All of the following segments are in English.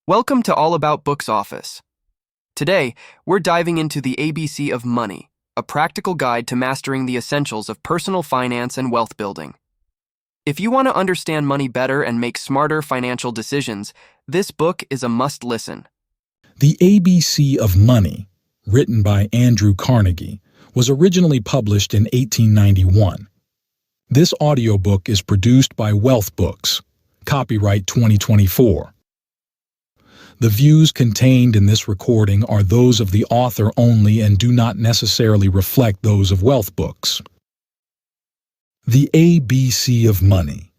Welcome to All About Books Office. Today, we're diving into the ABC of money, a practical guide to mastering the essentials of personal finance and wealth building. If you want to understand money better and make smarter financial decisions, this book is a must-listen. The ABC of Money, written by Andrew Carnegie, was originally published in 1891. This audiobook is produced by Wealth Books, copyright 2024. The views contained in this recording are those of the author only and do not necessarily reflect those of Wealth Books. The ABC of Money.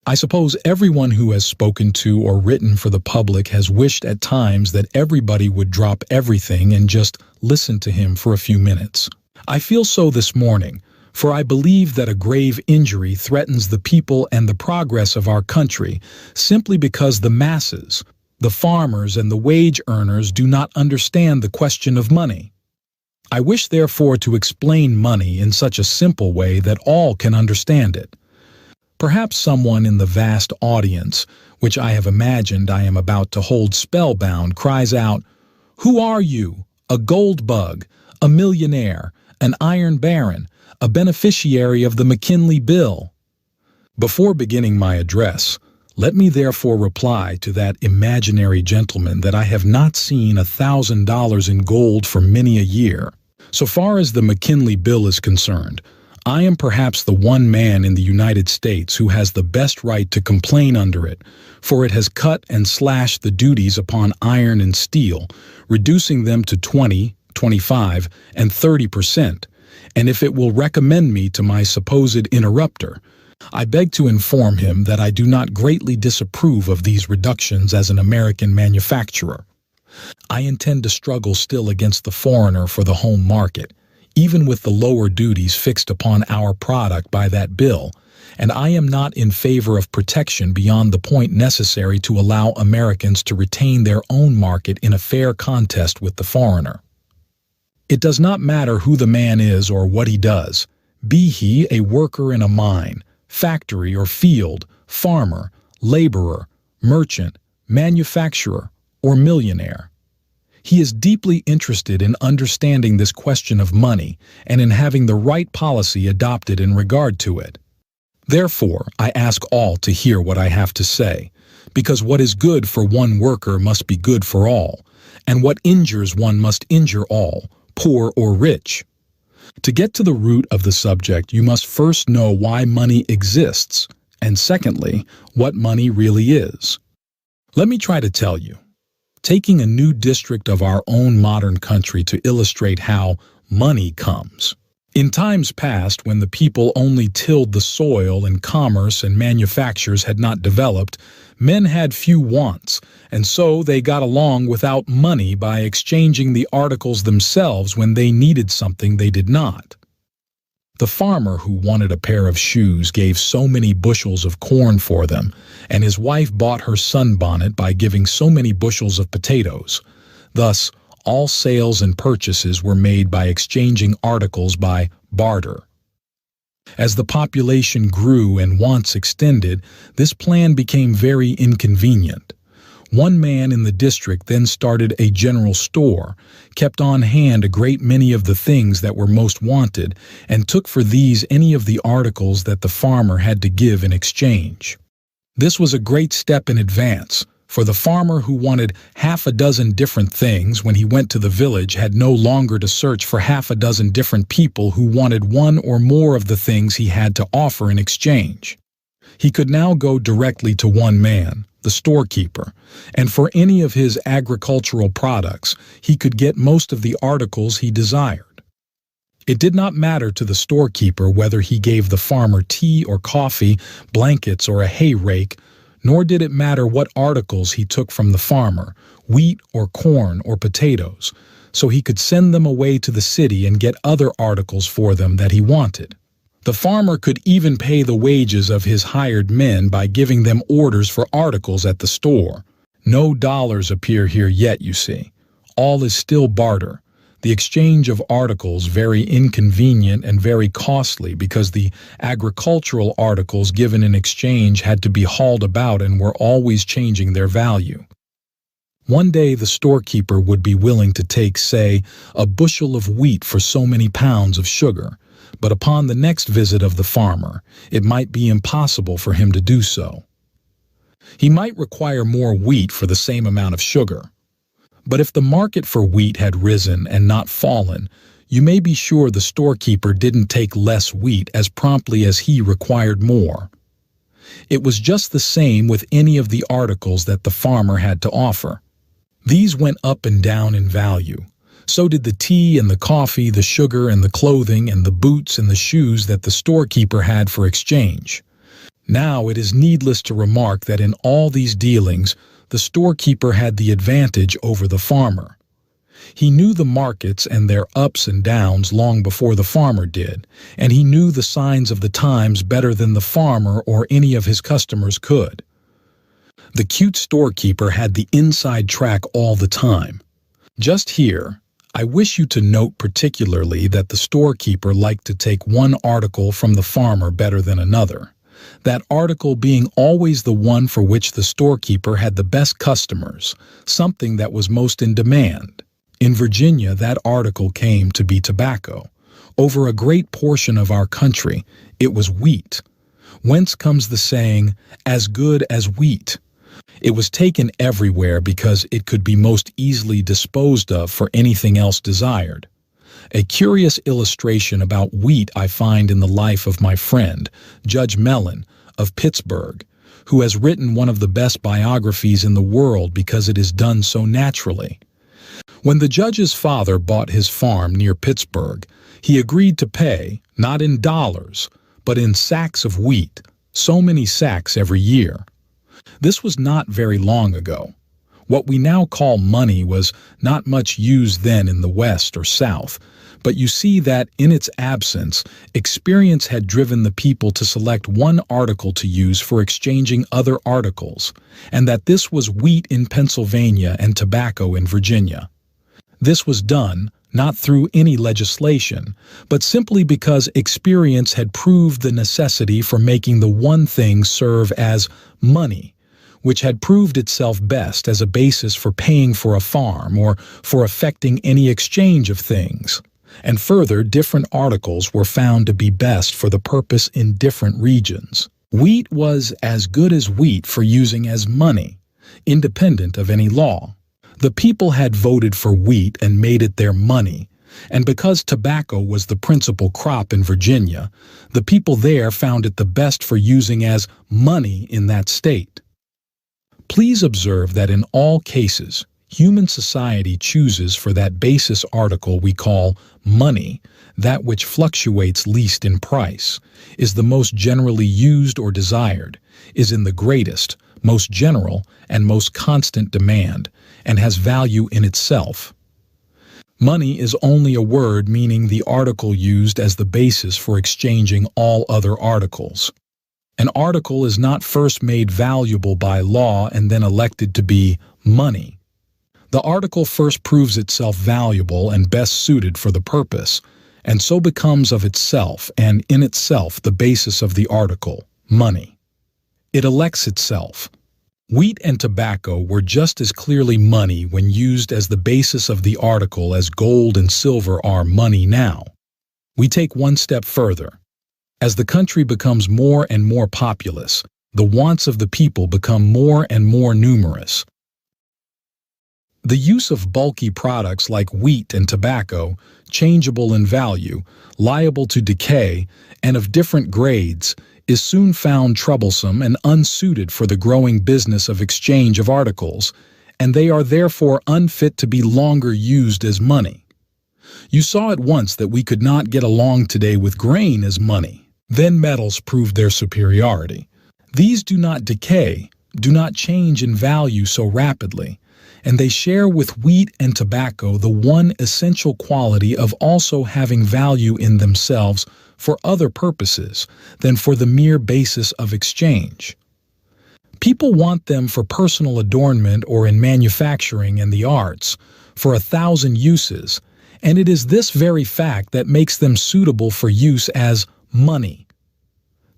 I suppose everyone who has spoken to or written for the public has wished at times that everybody would drop everything and just listen to him for a few minutes. I feel so this morning, for I believe that a grave injury threatens the people and the progress of our country simply because the masses, the farmers and the wage earners, do not understand the question of money. I wish therefore to explain money in such a simple way that all can understand it. Perhaps someone in the vast audience, which I have imagined I am about to hold spellbound, cries out, "Who are you? A gold bug, a millionaire, an iron baron, a beneficiary of the McKinley Bill?" Before beginning my address, let me therefore reply to that imaginary gentleman that I have not seen $1,000 in gold for many a year. So far as the McKinley Bill is concerned, I am perhaps the one man in the United States who has the best right to complain under it, for it has cut and slashed the duties upon iron and steel, reducing them to 20, 25, and 30%, and if it will recommend me to my supposed interrupter, I beg to inform him that I do not greatly disapprove of these reductions as an American manufacturer. I intend to struggle still against the foreigner for the home market, even with the lower duties fixed upon our product by that bill, and I am not in favor of protection beyond the point necessary to allow Americans to retain their own market in a fair contest with the foreigner. It does not matter who the man is or what he does, be he a worker in a mine, factory or field, farmer, laborer, merchant, manufacturer, or millionaire. He is deeply interested in understanding this question of money and in having the right policy adopted in regard to it. Therefore, I ask all to hear what I have to say, because what is good for one worker must be good for all, and what injures one must injure all, poor or rich. To get to the root of the subject, you must first know why money exists, and secondly, what money really is. Let me try to tell you, taking a new district of our own modern country to illustrate how money comes. In times past, when the people only tilled the soil and commerce and manufactures had not developed, men had few wants, and so they got along without money by exchanging the articles themselves when they needed something they did not. The farmer who wanted a pair of shoes gave so many bushels of corn for them, and his wife bought her sunbonnet by giving so many bushels of potatoes. Thus, all sales and purchases were made by exchanging articles by barter. As the population grew and wants extended, this plan became very inconvenient. One man in the district then started a general store, kept on hand a great many of the things that were most wanted, and took for these any of the articles that the farmer had to give in exchange. This was a great step in advance, for the farmer who wanted half a dozen different things when he went to the village had no longer to search for half a dozen different people who wanted one or more of the things he had to offer in exchange. He could now go directly to one man, the storekeeper, and for any of his agricultural products, he could get most of the articles he desired. It did not matter to the storekeeper whether he gave the farmer tea or coffee, blankets or a hay rake, nor did it matter what articles he took from the farmer, wheat or corn or potatoes, so he could send them away to the city and get other articles for them that he wanted. The farmer could even pay the wages of his hired men by giving them orders for articles at the store. No dollars appear here yet, you see. All is still barter. The exchange of articles very inconvenient and very costly because the agricultural articles given in exchange had to be hauled about and were always changing their value. One day the storekeeper would be willing to take, say, a bushel of wheat for so many pounds of sugar, but upon the next visit of the farmer, it might be impossible for him to do so. He might require more wheat for the same amount of sugar. But if the market for wheat had risen and not fallen, you may be sure the storekeeper didn't take less wheat as promptly as he required more. It was just the same with any of the articles that the farmer had to offer. These went up and down in value. So did the tea and the coffee, the sugar and the clothing and the boots and the shoes that the storekeeper had for exchange. Now it is needless to remark that in all these dealings, the storekeeper had the advantage over the farmer. He knew the markets and their ups and downs long before the farmer did, and he knew the signs of the times better than the farmer or any of his customers could. The cute storekeeper had the inside track all the time. Just here, I wish you to note particularly that the storekeeper liked to take one article from the farmer better than another, that article being always the one for which the storekeeper had the best customers, something that was most in demand. In Virginia, that article came to be tobacco. Over a great portion of our country, it was wheat. Whence comes the saying, "as good as wheat"? It was taken everywhere because it could be most easily disposed of for anything else desired. A curious illustration about wheat I find in the life of my friend, Judge Mellon, of Pittsburgh, who has written one of the best biographies in the world because it is done so naturally. When the judge's father bought his farm near Pittsburgh, he agreed to pay, not in dollars, but in sacks of wheat, so many sacks every year. This was not very long ago. What we now call money was not much used then in the West or South, but you see that in its absence, experience had driven the people to select one article to use for exchanging other articles, and that this was wheat in Pennsylvania and tobacco in Virginia. This was done, not through any legislation, but simply because experience had proved the necessity for making the one thing serve as money, which had proved itself best as a basis for paying for a farm or for effecting any exchange of things. And further, different articles were found to be best for the purpose in different regions. Wheat was as good as wheat for using as money, independent of any law. The people had voted for wheat and made it their money, and because tobacco was the principal crop in Virginia, the people there found it the best for using as money in that state. Please observe that in all cases, human society chooses for that basis article we call money, that which fluctuates least in price, is the most generally used or desired, is in the greatest, most general, and most constant demand, and has value in itself. Money is only a word meaning the article used as the basis for exchanging all other articles. An article is not first made valuable by law and then elected to be money. The article first proves itself valuable and best suited for the purpose, and so becomes of itself and in itself the basis of the article, money. It elects itself. Wheat and tobacco were just as clearly money when used as the basis of the article as gold and silver are money now. We take one step further. As the country becomes more and more populous, the wants of the people become more and more numerous. The use of bulky products like wheat and tobacco, changeable in value, liable to decay, and of different grades, is soon found troublesome and unsuited for the growing business of exchange of articles, and they are therefore unfit to be longer used as money. You saw at once that we could not get along today with grain as money. Then metals proved their superiority. These do not decay, do not change in value so rapidly, and they share with wheat and tobacco the one essential quality of also having value in themselves for other purposes than for the mere basis of exchange. People want them for personal adornment or in manufacturing and the arts, for 1,000 uses, and it is this very fact that makes them suitable for use as money.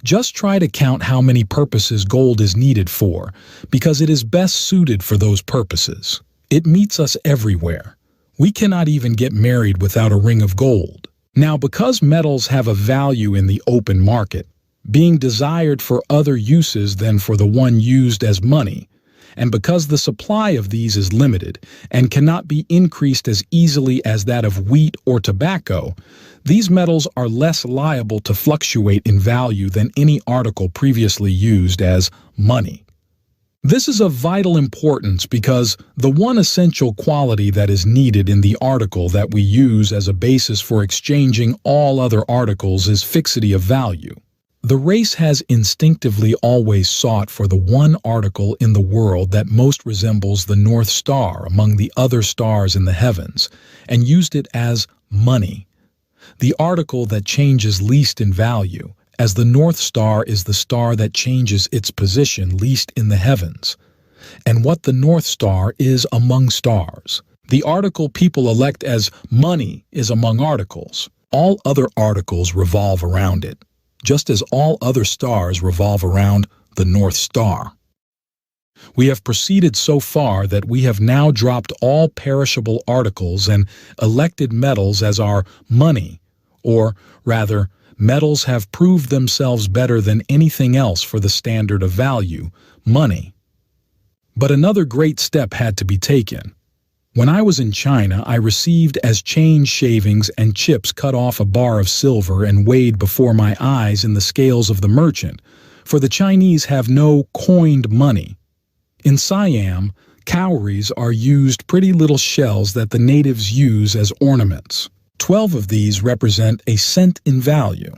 Just try to count how many purposes gold is needed for, because it is best suited for those purposes. It meets us everywhere. We cannot even get married without a ring of gold. Now, because metals have a value in the open market, being desired for other uses than for the one used as money, and because the supply of these is limited and cannot be increased as easily as that of wheat or tobacco, these metals are less liable to fluctuate in value than any article previously used as money. This is of vital importance because the one essential quality that is needed in the article that we use as a basis for exchanging all other articles is fixity of value. The race has instinctively always sought for the one article in the world that most resembles the North Star among the other stars in the heavens, and used it as money, the article that changes least in value, as the North Star is the star that changes its position least in the heavens, and what the North Star is among stars. The article people elect as money is among articles. All other articles revolve around it, just as all other stars revolve around the North Star. We have proceeded so far that we have now dropped all perishable articles and elected metals as our money, or rather, metals have proved themselves better than anything else for the standard of value, money. But another great step had to be taken. When I was in China, I received as change shavings and chips cut off a bar of silver and weighed before my eyes in the scales of the merchant, for the Chinese have no coined money. In Siam, cowries are used pretty little shells that the natives use as ornaments. 12 of these represent a cent in value.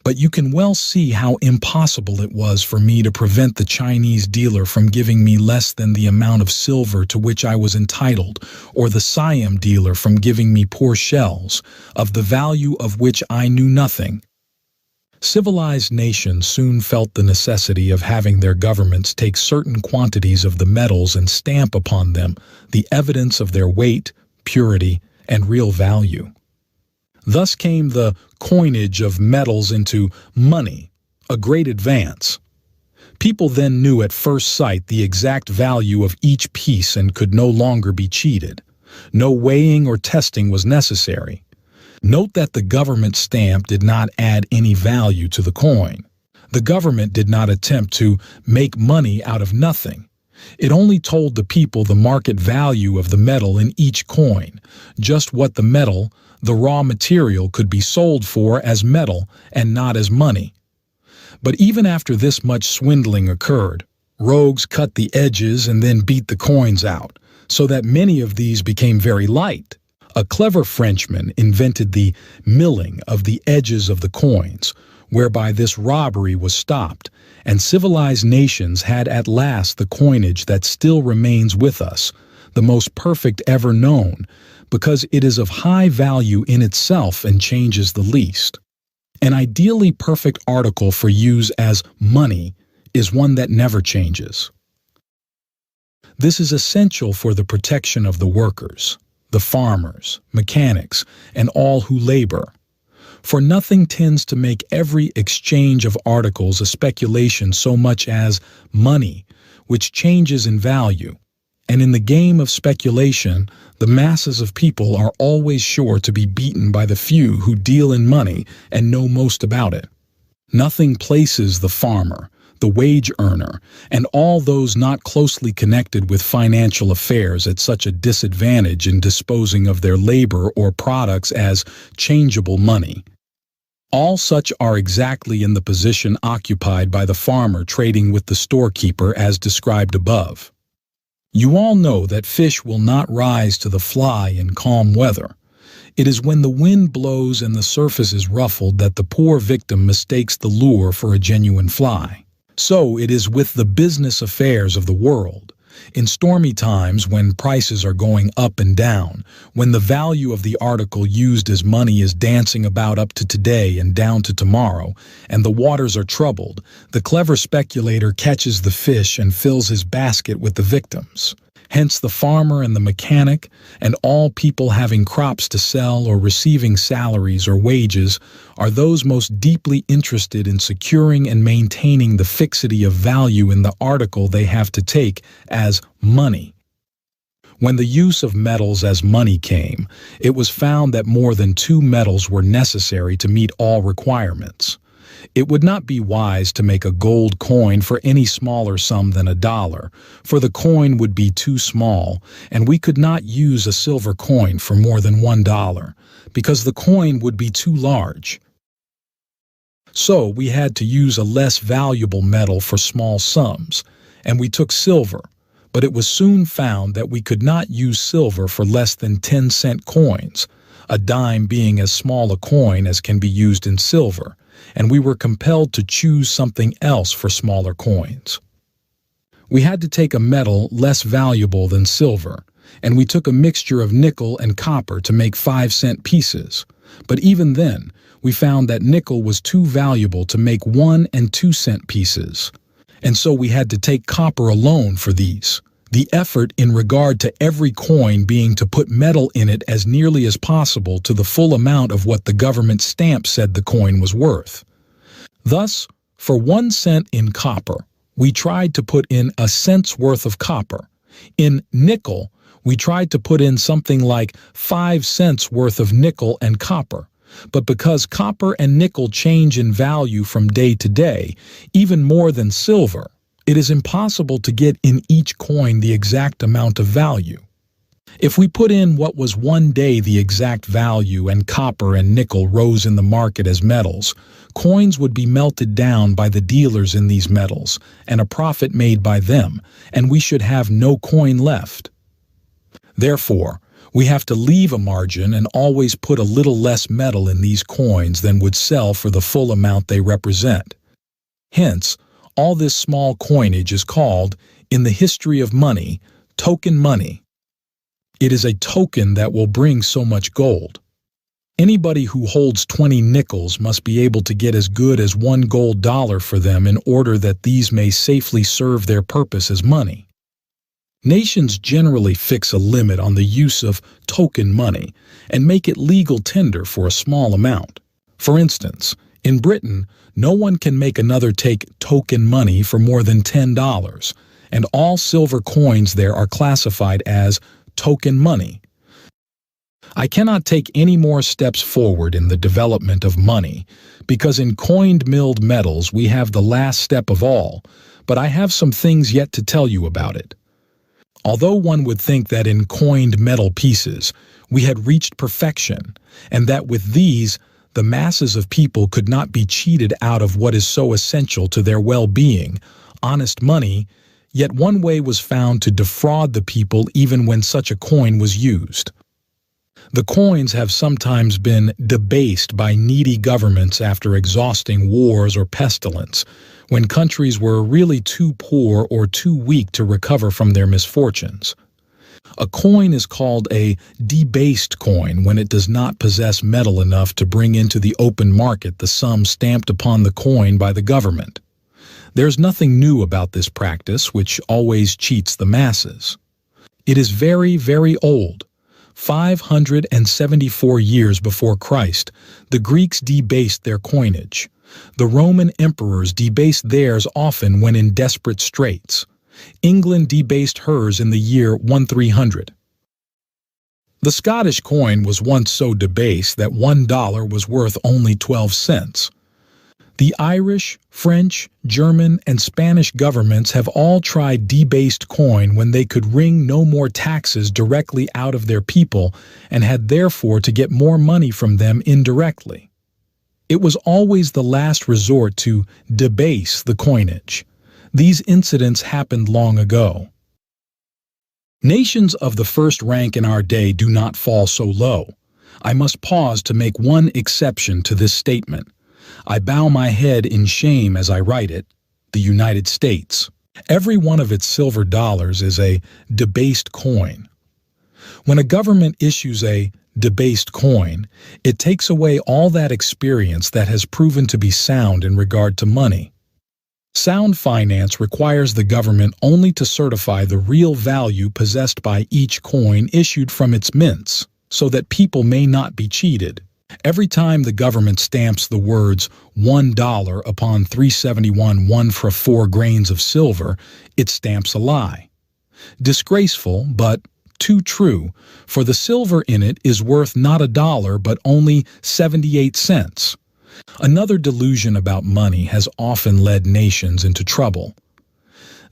But you can well see how impossible it was for me to prevent the Chinese dealer from giving me less than the amount of silver to which I was entitled, or the Siam dealer from giving me poor shells, of the value of which I knew nothing. Civilized nations soon felt the necessity of having their governments take certain quantities of the metals and stamp upon them the evidence of their weight, purity, and real value. Thus came the coinage of metals into money, a great advance. People then knew at first sight the exact value of each piece and could no longer be cheated. No weighing or testing was necessary. Note that the government stamp did not add any value to the coin. The government did not attempt to make money out of nothing. It only told the people the market value of the metal in each coin, just what the metal, the raw material, could be sold for as metal and not as money. But even after this much swindling occurred, rogues cut the edges and then beat the coins out, so that many of these became very light. A clever Frenchman invented the milling of the edges of the coins, whereby this robbery was stopped, and civilized nations had at last the coinage that still remains with us, the most perfect ever known, because it is of high value in itself and changes the least. An ideally perfect article for use as money is one that never changes. This is essential for the protection of the workers, the farmers, mechanics, and all who labor. For nothing tends to make every exchange of articles a speculation so much as money, which changes in value. And in the game of speculation, the masses of people are always sure to be beaten by the few who deal in money and know most about it. Nothing places the farmer, the wage earner, and all those not closely connected with financial affairs at such a disadvantage in disposing of their labor or products as changeable money. All such are exactly in the position occupied by the farmer trading with the storekeeper as described above. You all know that fish will not rise to the fly in calm weather. It is when the wind blows and the surface is ruffled that the poor victim mistakes the lure for a genuine fly. So it is with the business affairs of the world. In stormy times, when prices are going up and down, when the value of the article used as money is dancing about up to today and down to tomorrow, and the waters are troubled, the clever speculator catches the fish and fills his basket with the victims. Hence the farmer and the mechanic, and all people having crops to sell or receiving salaries or wages, are those most deeply interested in securing and maintaining the fixity of value in the article they have to take as money. When the use of metals as money came, it was found that more than 2 metals were necessary to meet all requirements. It would not be wise to make a gold coin for any smaller sum than $1, for the coin would be too small, and we could not use a silver coin for more than $1, because the coin would be too large. So we had to use a less valuable metal for small sums, and we took silver, but it was soon found that we could not use silver for less than 10-cent coins, a dime being as small a coin as can be used in silver, and we were compelled to choose something else for smaller coins. We had to take a metal less valuable than silver, and we took a mixture of nickel and copper to make 5-cent pieces, but even then, we found that nickel was too valuable to make 1- and 2-cent pieces, and so we had to take copper alone for these. The effort in regard to every coin being to put metal in it as nearly as possible to the full amount of what the government stamp said the coin was worth. Thus, for 1 cent in copper, we tried to put in a cent's worth of copper. In nickel, we tried to put in something like 5 cents worth of nickel and copper. But because copper and nickel change in value from day to day, even more than silver, it is impossible to get in each coin the exact amount of value. If we put in what was one day the exact value and copper and nickel rose in the market as metals, coins would be melted down by the dealers in these metals and a profit made by them, and we should have no coin left. Therefore, we have to leave a margin and always put a little less metal in these coins than would sell for the full amount they represent. Hence, all this small coinage is called, in the history of money, token money. It is a token that will bring so much gold. Anybody who holds 20 nickels must be able to get as good as $1 gold for them in order that these may safely serve their purpose as money. Nations generally fix a limit on the use of token money and make it legal tender for a small amount. For instance, in Britain, no one can make another take token money for more than $10, and all silver coins there are classified as token money. I cannot take any more steps forward in the development of money, because in coined milled metals we have the last step of all, but I have some things yet to tell you about it. Although one would think that in coined metal pieces we had reached perfection, and that with these the masses of people could not be cheated out of what is so essential to their well-being, honest money, yet one way was found to defraud the people even when such a coin was used. The coins have sometimes been debased by needy governments after exhausting wars or pestilence, when countries were really too poor or too weak to recover from their misfortunes. A coin is called a debased coin when it does not possess metal enough to bring into the open market the sum stamped upon the coin by the government. There's nothing new about this practice, which always cheats the masses. It is very, very old. 574 years before Christ, the Greeks debased their coinage. The Roman emperors debased theirs often when in desperate straits. England debased hers in the year 1300. The Scottish coin was once so debased that $1 was worth only 12 cents. The Irish, French, German, and Spanish governments have all tried debased coin when they could wring no more taxes directly out of their people and had therefore to get more money from them indirectly. It was always the last resort to debase the coinage. These incidents happened long ago. Nations of the first rank in our day do not fall so low. I must pause to make one exception to this statement. I bow my head in shame as I write it, the United States. Every one of its silver dollars is a debased coin. When a government issues a debased coin, it takes away all that experience that has proven to be sound in regard to money. Sound finance requires the government only to certify the real value possessed by each coin issued from its mints, so that people may not be cheated. Every time the government stamps the words $1 upon 371 1 for 4 grains of silver, it stamps a lie. Disgraceful, but too true, for the silver in it is worth not $1 but only 78 cents. Another delusion about money has often led nations into trouble.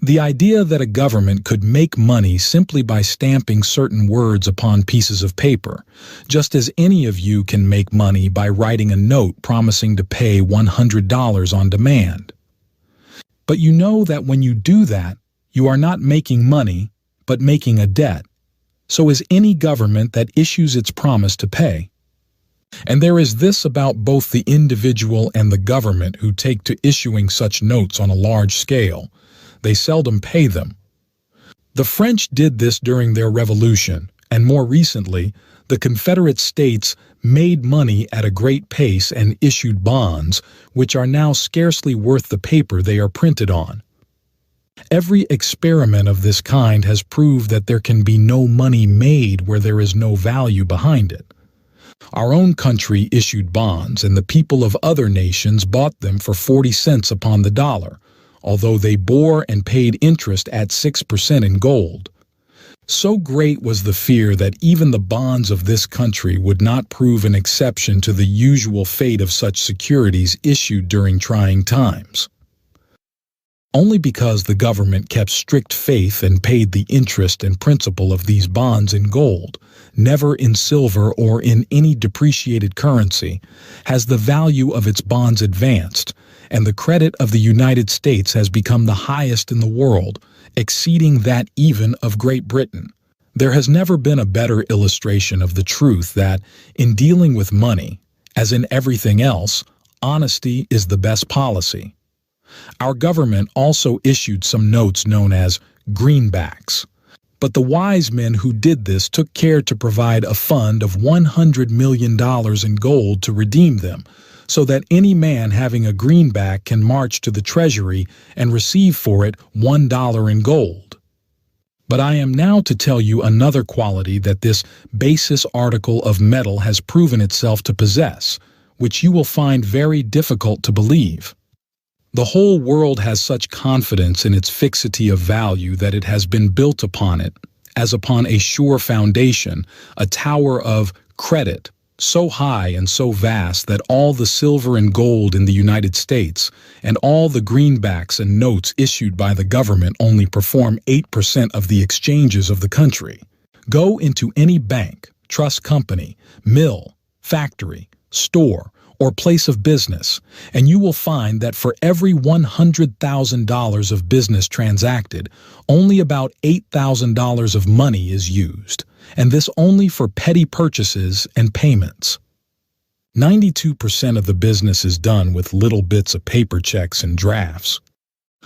The idea that a government could make money simply by stamping certain words upon pieces of paper, just as any of you can make money by writing a note promising to pay $100 on demand. But you know that when you do that, you are not making money, but making a debt. So is any government that issues its promise to pay. And there is this about both the individual and the government who take to issuing such notes on a large scale. They seldom pay them. The French did this during their Revolution, and more recently, the Confederate States made money at a great pace and issued bonds, which are now scarcely worth the paper they are printed on. Every experiment of this kind has proved that there can be no money made where there is no value behind it. Our own country issued bonds, and the people of other nations bought them for 40 cents upon the dollar, although they bore and paid interest at 6% in gold. So great was the fear that even the bonds of this country would not prove an exception to the usual fate of such securities issued during trying times. Only because the government kept strict faith and paid the interest and principal of these bonds in gold, never in silver or in any depreciated currency, has the value of its bonds advanced, and the credit of the United States has become the highest in the world, exceeding that even of Great Britain. There has never been a better illustration of the truth that, in dealing with money, as in everything else, honesty is the best policy. Our government also issued some notes known as greenbacks. But the wise men who did this took care to provide a fund of $100 million in gold to redeem them, so that any man having a greenback can march to the treasury and receive for it $1 in gold. But I am now to tell you another quality that this basis article of metal has proven itself to possess, which you will find very difficult to believe. The whole world has such confidence in its fixity of value that it has been built upon it, as upon a sure foundation, a tower of credit, so high and so vast that all the silver and gold in the United States and all the greenbacks and notes issued by the government only perform 8% of the exchanges of the country. Go into any bank, trust company, mill, factory, store, or place of business, and you will find that for every $100,000 of business transacted, only about $8,000 of money is used, and this only for petty purchases and payments. 92% of the business is done with little bits of paper checks and drafts.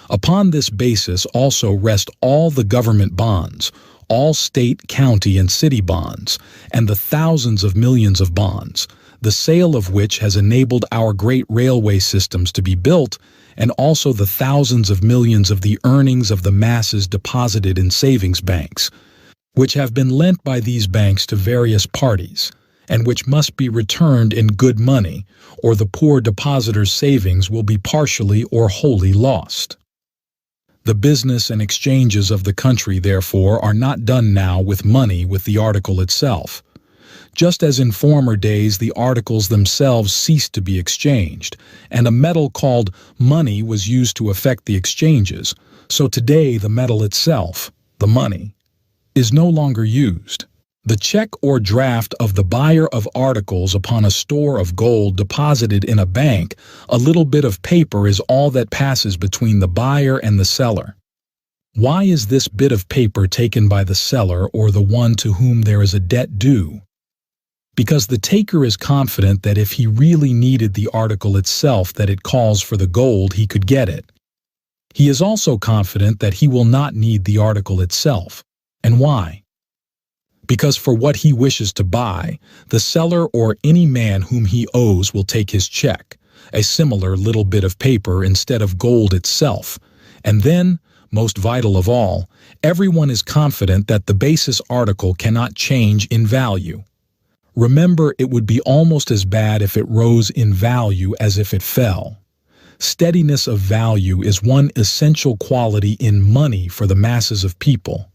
Upon this basis also rest all the government bonds, all state, county, and city bonds, and the thousands of millions of bonds, the sale of which has enabled our great railway systems to be built, and also the thousands of millions of the earnings of the masses deposited in savings banks, which have been lent by these banks to various parties, and which must be returned in good money, or the poor depositor's savings will be partially or wholly lost. The business and exchanges of the country, therefore, are not done now with money with the article itself. Just as in former days the articles themselves ceased to be exchanged, and a metal called money was used to effect the exchanges, so today the metal itself, the money, is no longer used. The check or draft of the buyer of articles upon a store of gold deposited in a bank, a little bit of paper is all that passes between the buyer and the seller. Why is this bit of paper taken by the seller or the one to whom there is a debt due? Because the taker is confident that if he really needed the article itself that it calls for the gold, he could get it. He is also confident that he will not need the article itself. And why? Because for what he wishes to buy, the seller or any man whom he owes will take his check, a similar little bit of paper instead of gold itself, and then, most vital of all, everyone is confident that the basis article cannot change in value. Remember, it would be almost as bad if it rose in value as if it fell. Steadiness of value is one essential quality in money for the masses of people.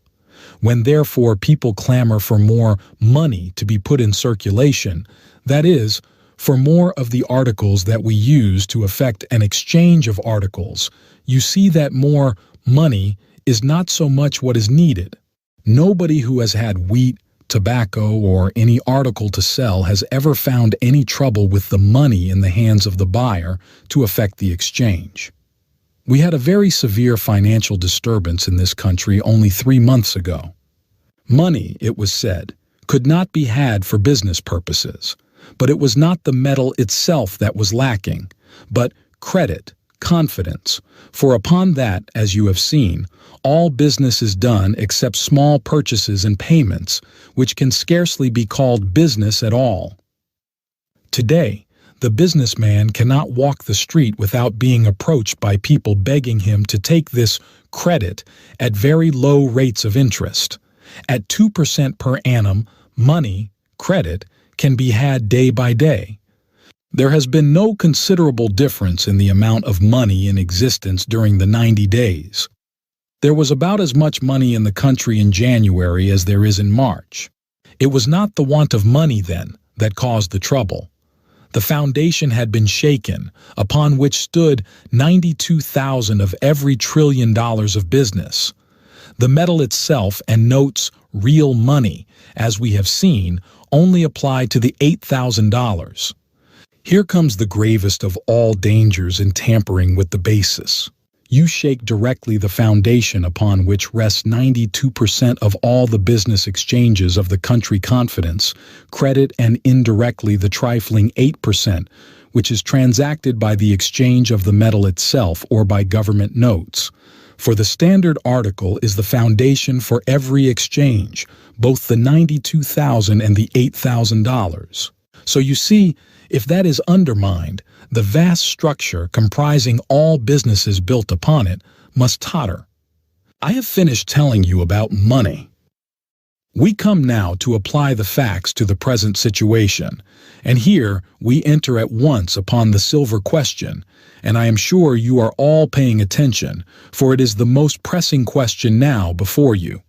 When therefore people clamor for more money to be put in circulation, that is, for more of the articles that we use to effect an exchange of articles, you see that more money is not so much what is needed. Nobody who has had wheat, tobacco, or any article to sell has ever found any trouble with the money in the hands of the buyer to effect the exchange. We had a very severe financial disturbance in this country only 3 months ago. Money, it was said, could not be had for business purposes, but it was not the metal itself that was lacking, but credit, confidence, for upon that, as you have seen, all business is done except small purchases and payments, which can scarcely be called business at all. Today, the businessman cannot walk the street without being approached by people begging him to take this credit at very low rates of interest. At 2% per annum, money, credit, can be had day by day. There has been no considerable difference in the amount of money in existence during the 90 days. There was about as much money in the country in January as there is in March. It was not the want of money, then, that caused the trouble. The foundation had been shaken, upon which stood 92,000 of every $1 trillion of business. The metal itself and notes real money, as we have seen, only applied to the $8,000. Here comes the gravest of all dangers in tampering with the basis. You shake directly the foundation upon which rests 92% of all the business exchanges of the country confidence, credit, and indirectly the trifling 8%, which is transacted by the exchange of the metal itself or by government notes. For the standard article is the foundation for every exchange, both the $92,000 and the $8,000. So you see, if that is undermined, the vast structure comprising all businesses built upon it must totter. I have finished telling you about money. We come now to apply the facts to the present situation, and here we enter at once upon the silver question, and I am sure you are all paying attention, for it is the most pressing question now before you.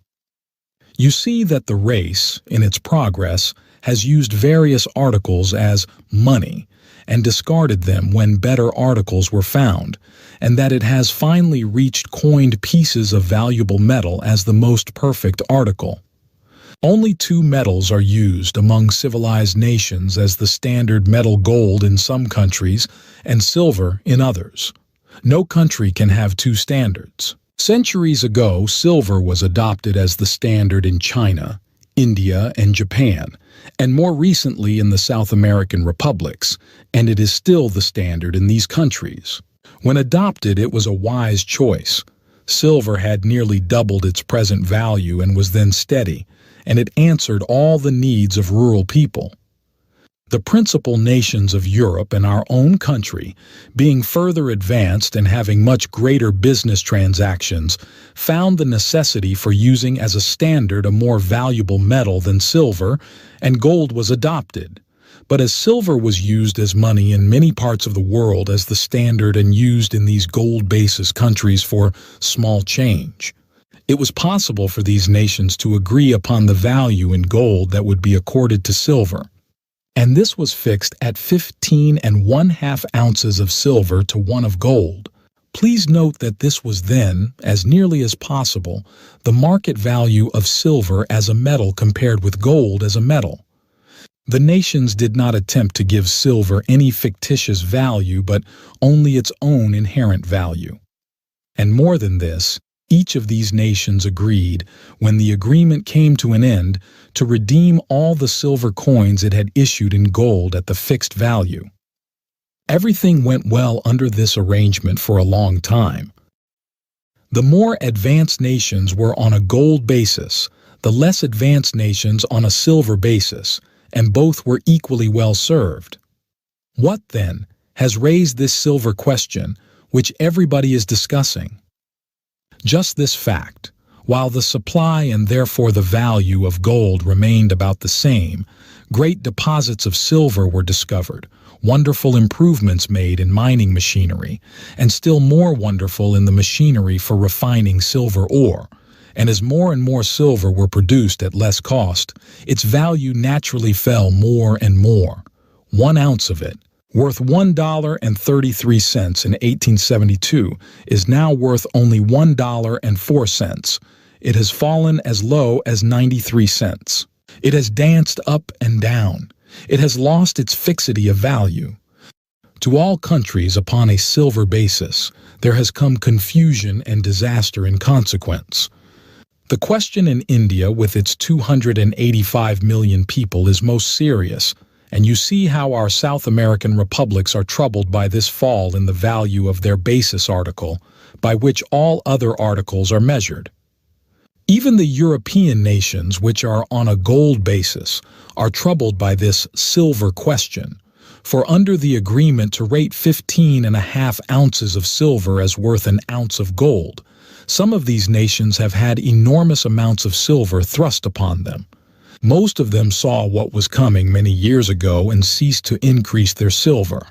You see that the race, in its progress, has used various articles as money, and discarded them when better articles were found, and that it has finally reached coined pieces of valuable metal as the most perfect article. Only 2 metals are used among civilized nations as the standard metal: gold in some countries and silver in others. No country can have 2 standards. Centuries ago, silver was adopted as the standard in China, India, and Japan, and more recently in the South American republics, and it is still the standard in these countries. When adopted, it was a wise choice. Silver had nearly doubled its present value and was then steady, and it answered all the needs of rural people. The principal nations of Europe and our own country, being further advanced and having much greater business transactions, found the necessity for using as a standard a more valuable metal than silver, and gold was adopted. But as silver was used as money in many parts of the world as the standard and used in these gold-basis countries for small change, it was possible for these nations to agree upon the value in gold that would be accorded to silver. And this was fixed at 15 1/2 ounces of silver to 1 of gold. Please note that this was then, as nearly as possible, the market value of silver as a metal compared with gold as a metal. The nations did not attempt to give silver any fictitious value, but only its own inherent value. And more than this, each of these nations agreed, when the agreement came to an end, to redeem all the silver coins it had issued in gold at the fixed value. Everything went well under this arrangement for a long time. The more advanced nations were on a gold basis, the less advanced nations on a silver basis, and both were equally well served. What, then, has raised this silver question, which everybody is discussing? Just this fact: while the supply and therefore the value of gold remained about the same, great deposits of silver were discovered, wonderful improvements made in mining machinery, and still more wonderful in the machinery for refining silver ore, and as more and more silver were produced at less cost, its value naturally fell more and more. 1 ounce of it, worth $1.33 in 1872, is now worth only $1.04. It has fallen as low as 93 cents. It has danced up and down. It has lost its fixity of value. To all countries upon a silver basis, there has come confusion and disaster in consequence. The question in India with its 285 million people is most serious, and you see how our South American republics are troubled by this fall in the value of their basis article, by which all other articles are measured. Even the European nations, which are on a gold basis, are troubled by this silver question, for under the agreement to rate 15.5 ounces of silver as worth an ounce of gold, some of these nations have had enormous amounts of silver thrust upon them. Most of them saw what was coming many years ago and ceased to increase their silver.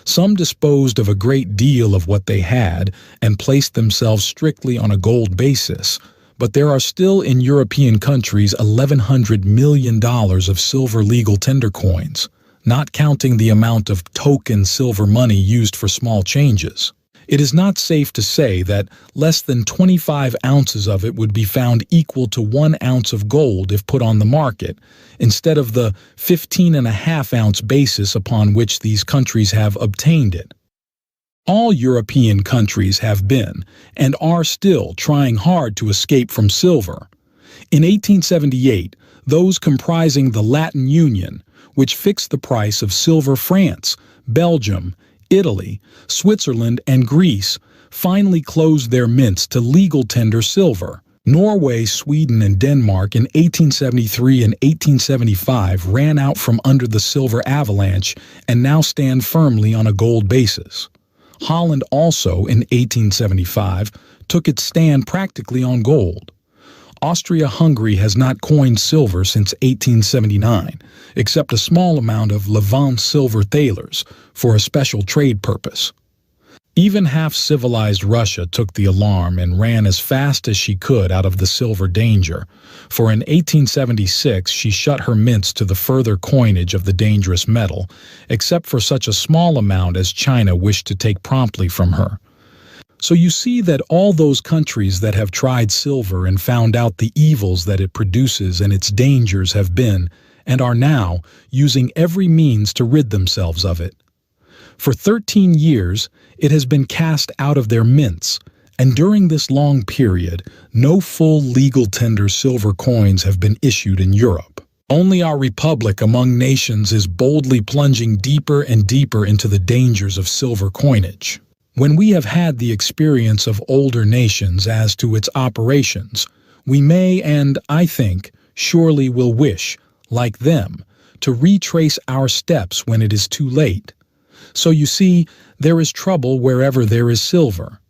Some disposed of a great deal of what they had and placed themselves strictly on a gold basis, but there are still in European countries $1,100 million of silver legal tender coins, not counting the amount of token silver money used for small changes. It is not safe to say that less than 25 ounces of it would be found equal to 1 ounce of gold if put on the market, instead of the 15.5-ounce basis upon which these countries have obtained it. All European countries have been, and are still, trying hard to escape from silver. In 1878, those comprising the Latin Union, which fixed the price of silver, France, Belgium, Italy, Switzerland, and Greece, finally closed their mints to legal tender silver. Norway, Sweden, and Denmark in 1873 and 1875 ran out from under the silver avalanche and now stand firmly on a gold basis. Holland also, in 1875, took its stand practically on gold. Austria-Hungary has not coined silver since 1879, except a small amount of Levant silver thalers for a special trade purpose. Even half-civilized Russia took the alarm and ran as fast as she could out of the silver danger, for in 1876 she shut her mints to the further coinage of the dangerous metal, except for such a small amount as China wished to take promptly from her. So you see that all those countries that have tried silver and found out the evils that it produces and its dangers have been, and are now, using every means to rid themselves of it. For 13 years, it has been cast out of their mints, and during this long period, no full legal tender silver coins have been issued in Europe. Only our republic among nations is boldly plunging deeper and deeper into the dangers of silver coinage. When we have had the experience of older nations as to its operations, we may and, I think, surely will wish, like them, to retrace our steps when it is too late. So you see, there is trouble wherever there is silver.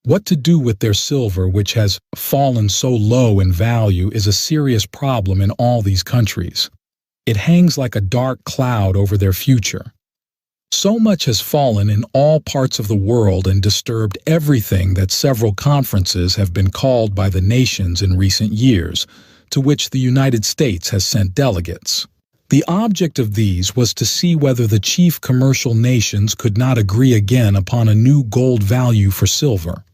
What to do with their silver, which has fallen so low in value, is a serious problem in all these countries. It hangs like a dark cloud over their future. So much has fallen in all parts of the world and disturbed everything that several conferences have been called by the nations in recent years, to which the United States has sent delegates. The object of these was to see whether the chief commercial nations could not agree again upon a new gold value for silver.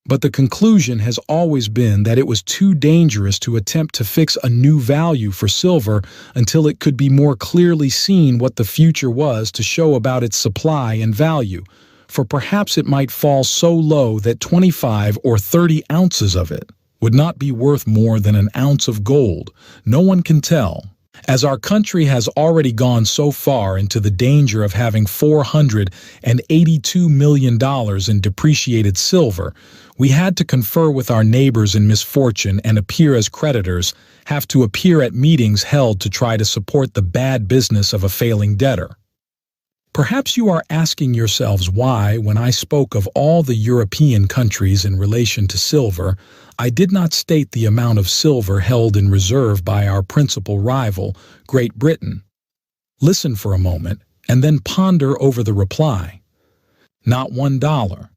But the conclusion has always been that it was too dangerous to attempt to fix a new value for silver until it could be more clearly seen what the future was to show about its supply and value, for perhaps it might fall so low that 25 or 30 ounces of it would not be worth more than an ounce of gold. No one can tell. As our country has already gone so far into the danger of having $482 million in depreciated silver, we had to confer with our neighbors in misfortune and appear as creditors, have to appear at meetings held to try to support the bad business of a failing debtor. Perhaps you are asking yourselves why, when I spoke of all the European countries in relation to silver, I did not state the amount of silver held in reserve by our principal rival, Great Britain. Listen for a moment, and then ponder over the reply. Not $1.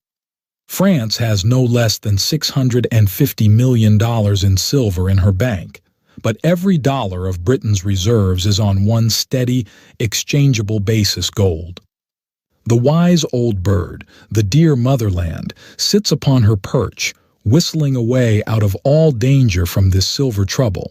France has no less than $650 million in silver in her bank, but every dollar of Britain's reserves is on one steady, exchangeable basis gold. The wise old bird, the dear motherland, sits upon her perch, whistling away out of all danger from this silver trouble.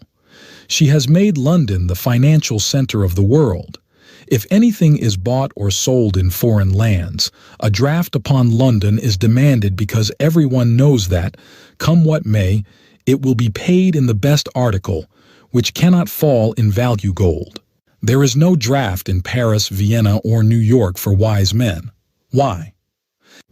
She has made London the financial center of the world. If anything is bought or sold in foreign lands, a draft upon London is demanded because everyone knows that, come what may, it will be paid in the best article, which cannot fall in value gold. There is no draft in Paris, Vienna, or New York for wise men. Why?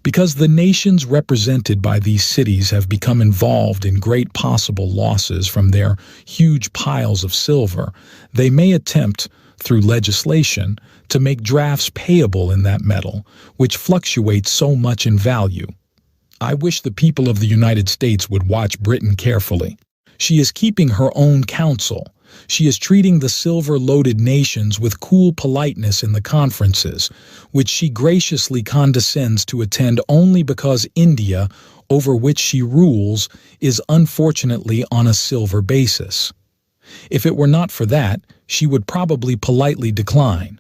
Because the nations represented by these cities have become involved in great possible losses from their huge piles of silver, they may attempt, through legislation, to make drafts payable in that metal, which fluctuates so much in value. I wish the people of the United States would watch Britain carefully. She is keeping her own counsel. She is treating the silver-loaded nations with cool politeness in the conferences, which she graciously condescends to attend only because India, over which she rules, is unfortunately on a silver basis. If it were not for that, she would probably politely decline.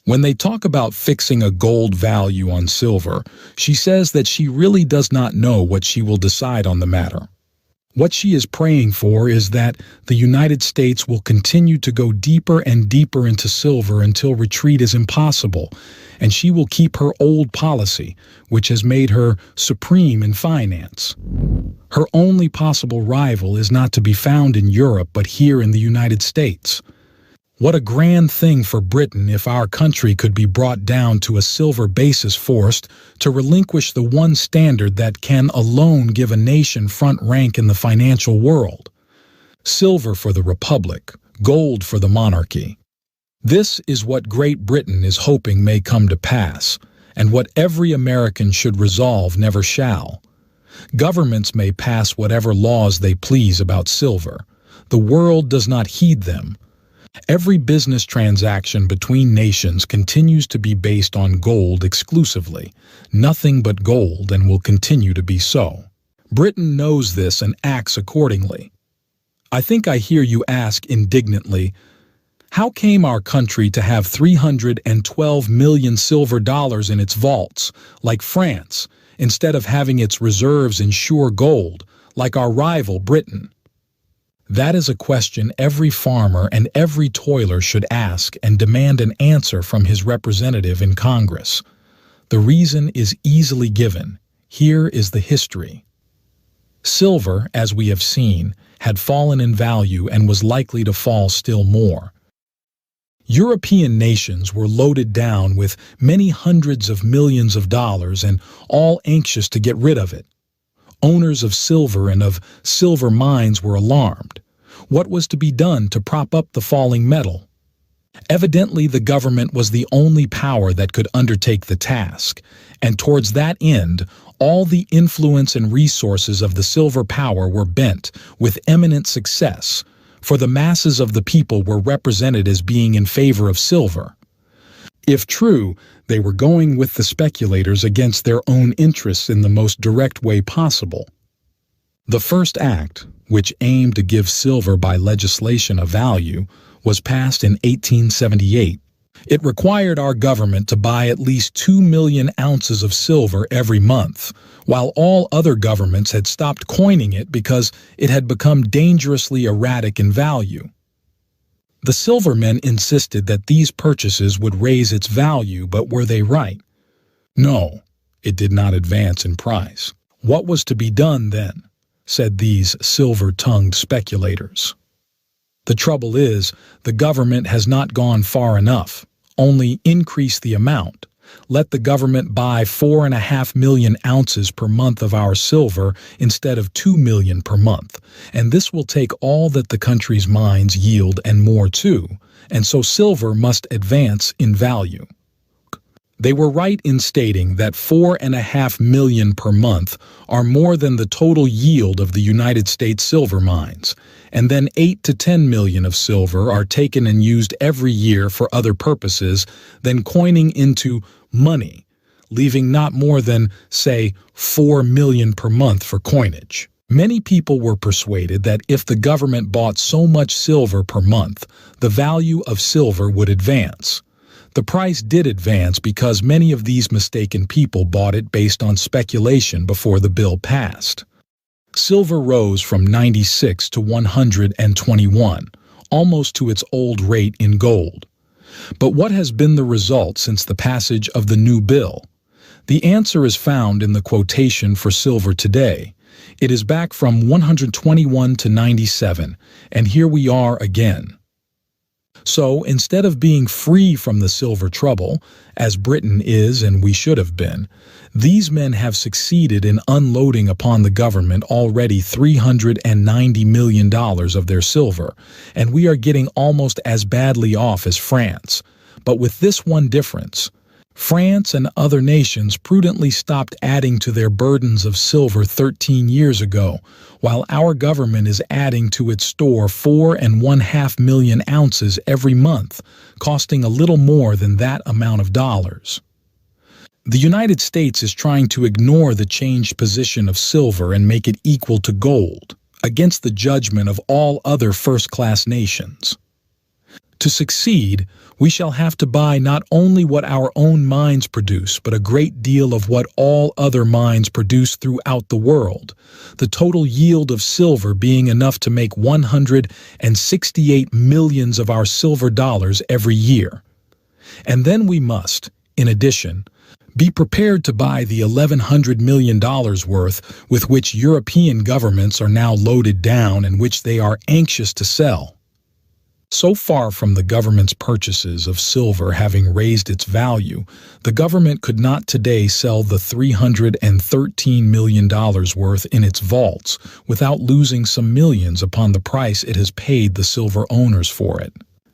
When they talk about fixing a gold value on silver, she says that she really does not know what she will decide on the matter. What she is praying for is that the United States will continue to go deeper and deeper into silver until retreat is impossible, and she will keep her old policy, which has made her supreme in finance. Her only possible rival is not to be found in Europe but here in the United States. What a grand thing for Britain if our country could be brought down to a silver basis, forced to relinquish the one standard that can alone give a nation front rank in the financial world. Silver for the Republic, gold for the monarchy. This is what Great Britain is hoping may come to pass, and what every American should resolve never shall. Governments may pass whatever laws they please about silver. The world does not heed them. Every business transaction between nations continues to be based on gold exclusively, nothing but gold, and will continue to be so. Britain knows this and acts accordingly. I think I hear you ask indignantly, how came our country to have 312 million silver dollars in its vaults, like France, instead of having its reserves in sure gold, like our rival Britain? That is a question every farmer and every toiler should ask and demand an answer from his representative in Congress. The reason is easily given. Here is the history. Silver, as we have seen, had fallen in value and was likely to fall still more. European nations were loaded down with many hundreds of millions of dollars and all anxious to get rid of it. Owners of silver and of silver mines were alarmed. What was to be done to prop up the falling metal? Evidently, the government was the only power that could undertake the task, and towards that end, all the influence and resources of the silver power were bent with eminent success, for the masses of the people were represented as being in favor of silver. If true, they were going with the speculators against their own interests in the most direct way possible. The first act, which aimed to give silver by legislation a value, was passed in 1878. It required our government to buy at least 2 million ounces of silver every month, while all other governments had stopped coining it because it had become dangerously erratic in value. The silvermen insisted that these purchases would raise its value, but were they right? No, it did not advance in price. What was to be done then? Said these silver-tongued speculators. The trouble is, the government has not gone far enough. Only increase the amount. Let the government buy 4.5 million ounces per month of our silver instead of 2 million per month, and this will take all that the country's mines yield and more too, and so silver must advance in value. They were right in stating that 4.5 million per month are more than the total yield of the United States silver mines, and then 8 to 10 million of silver are taken and used every year for other purposes than coining into money, leaving not more than, say, 4 million per month for coinage. Many people were persuaded that if the government bought so much silver per month, the value of silver would advance. The price did advance because many of these mistaken people bought it based on speculation before the bill passed. Silver rose from 96 to 121, almost to its old rate in gold. But what has been the result since the passage of the new bill? The answer is found in the quotation for silver today. It is back from 121 to 97, and here we are again. So, instead of being free from the silver trouble, as Britain is and we should have been, these men have succeeded in unloading upon the government already $390 million of their silver, and we are getting almost as badly off as France. But with this one difference: France and other nations prudently stopped adding to their burdens of silver 13 years ago, while our government is adding to its store 4.5 million ounces every month, costing a little more than that amount of dollars. The United States is trying to ignore the changed position of silver and make it equal to gold, against the judgment of all other first-class nations. To succeed, we shall have to buy not only what our own mines produce, but a great deal of what all other mines produce throughout the world, the total yield of silver being enough to make 168 millions of our silver dollars every year. And then we must, in addition, be prepared to buy the $1,100 million worth with which European governments are now loaded down and which they are anxious to sell. So far from the government's purchases of silver having raised its value, the government could not today sell the $313 million worth in its vaults without losing some millions upon the price it has paid the silver owners for it.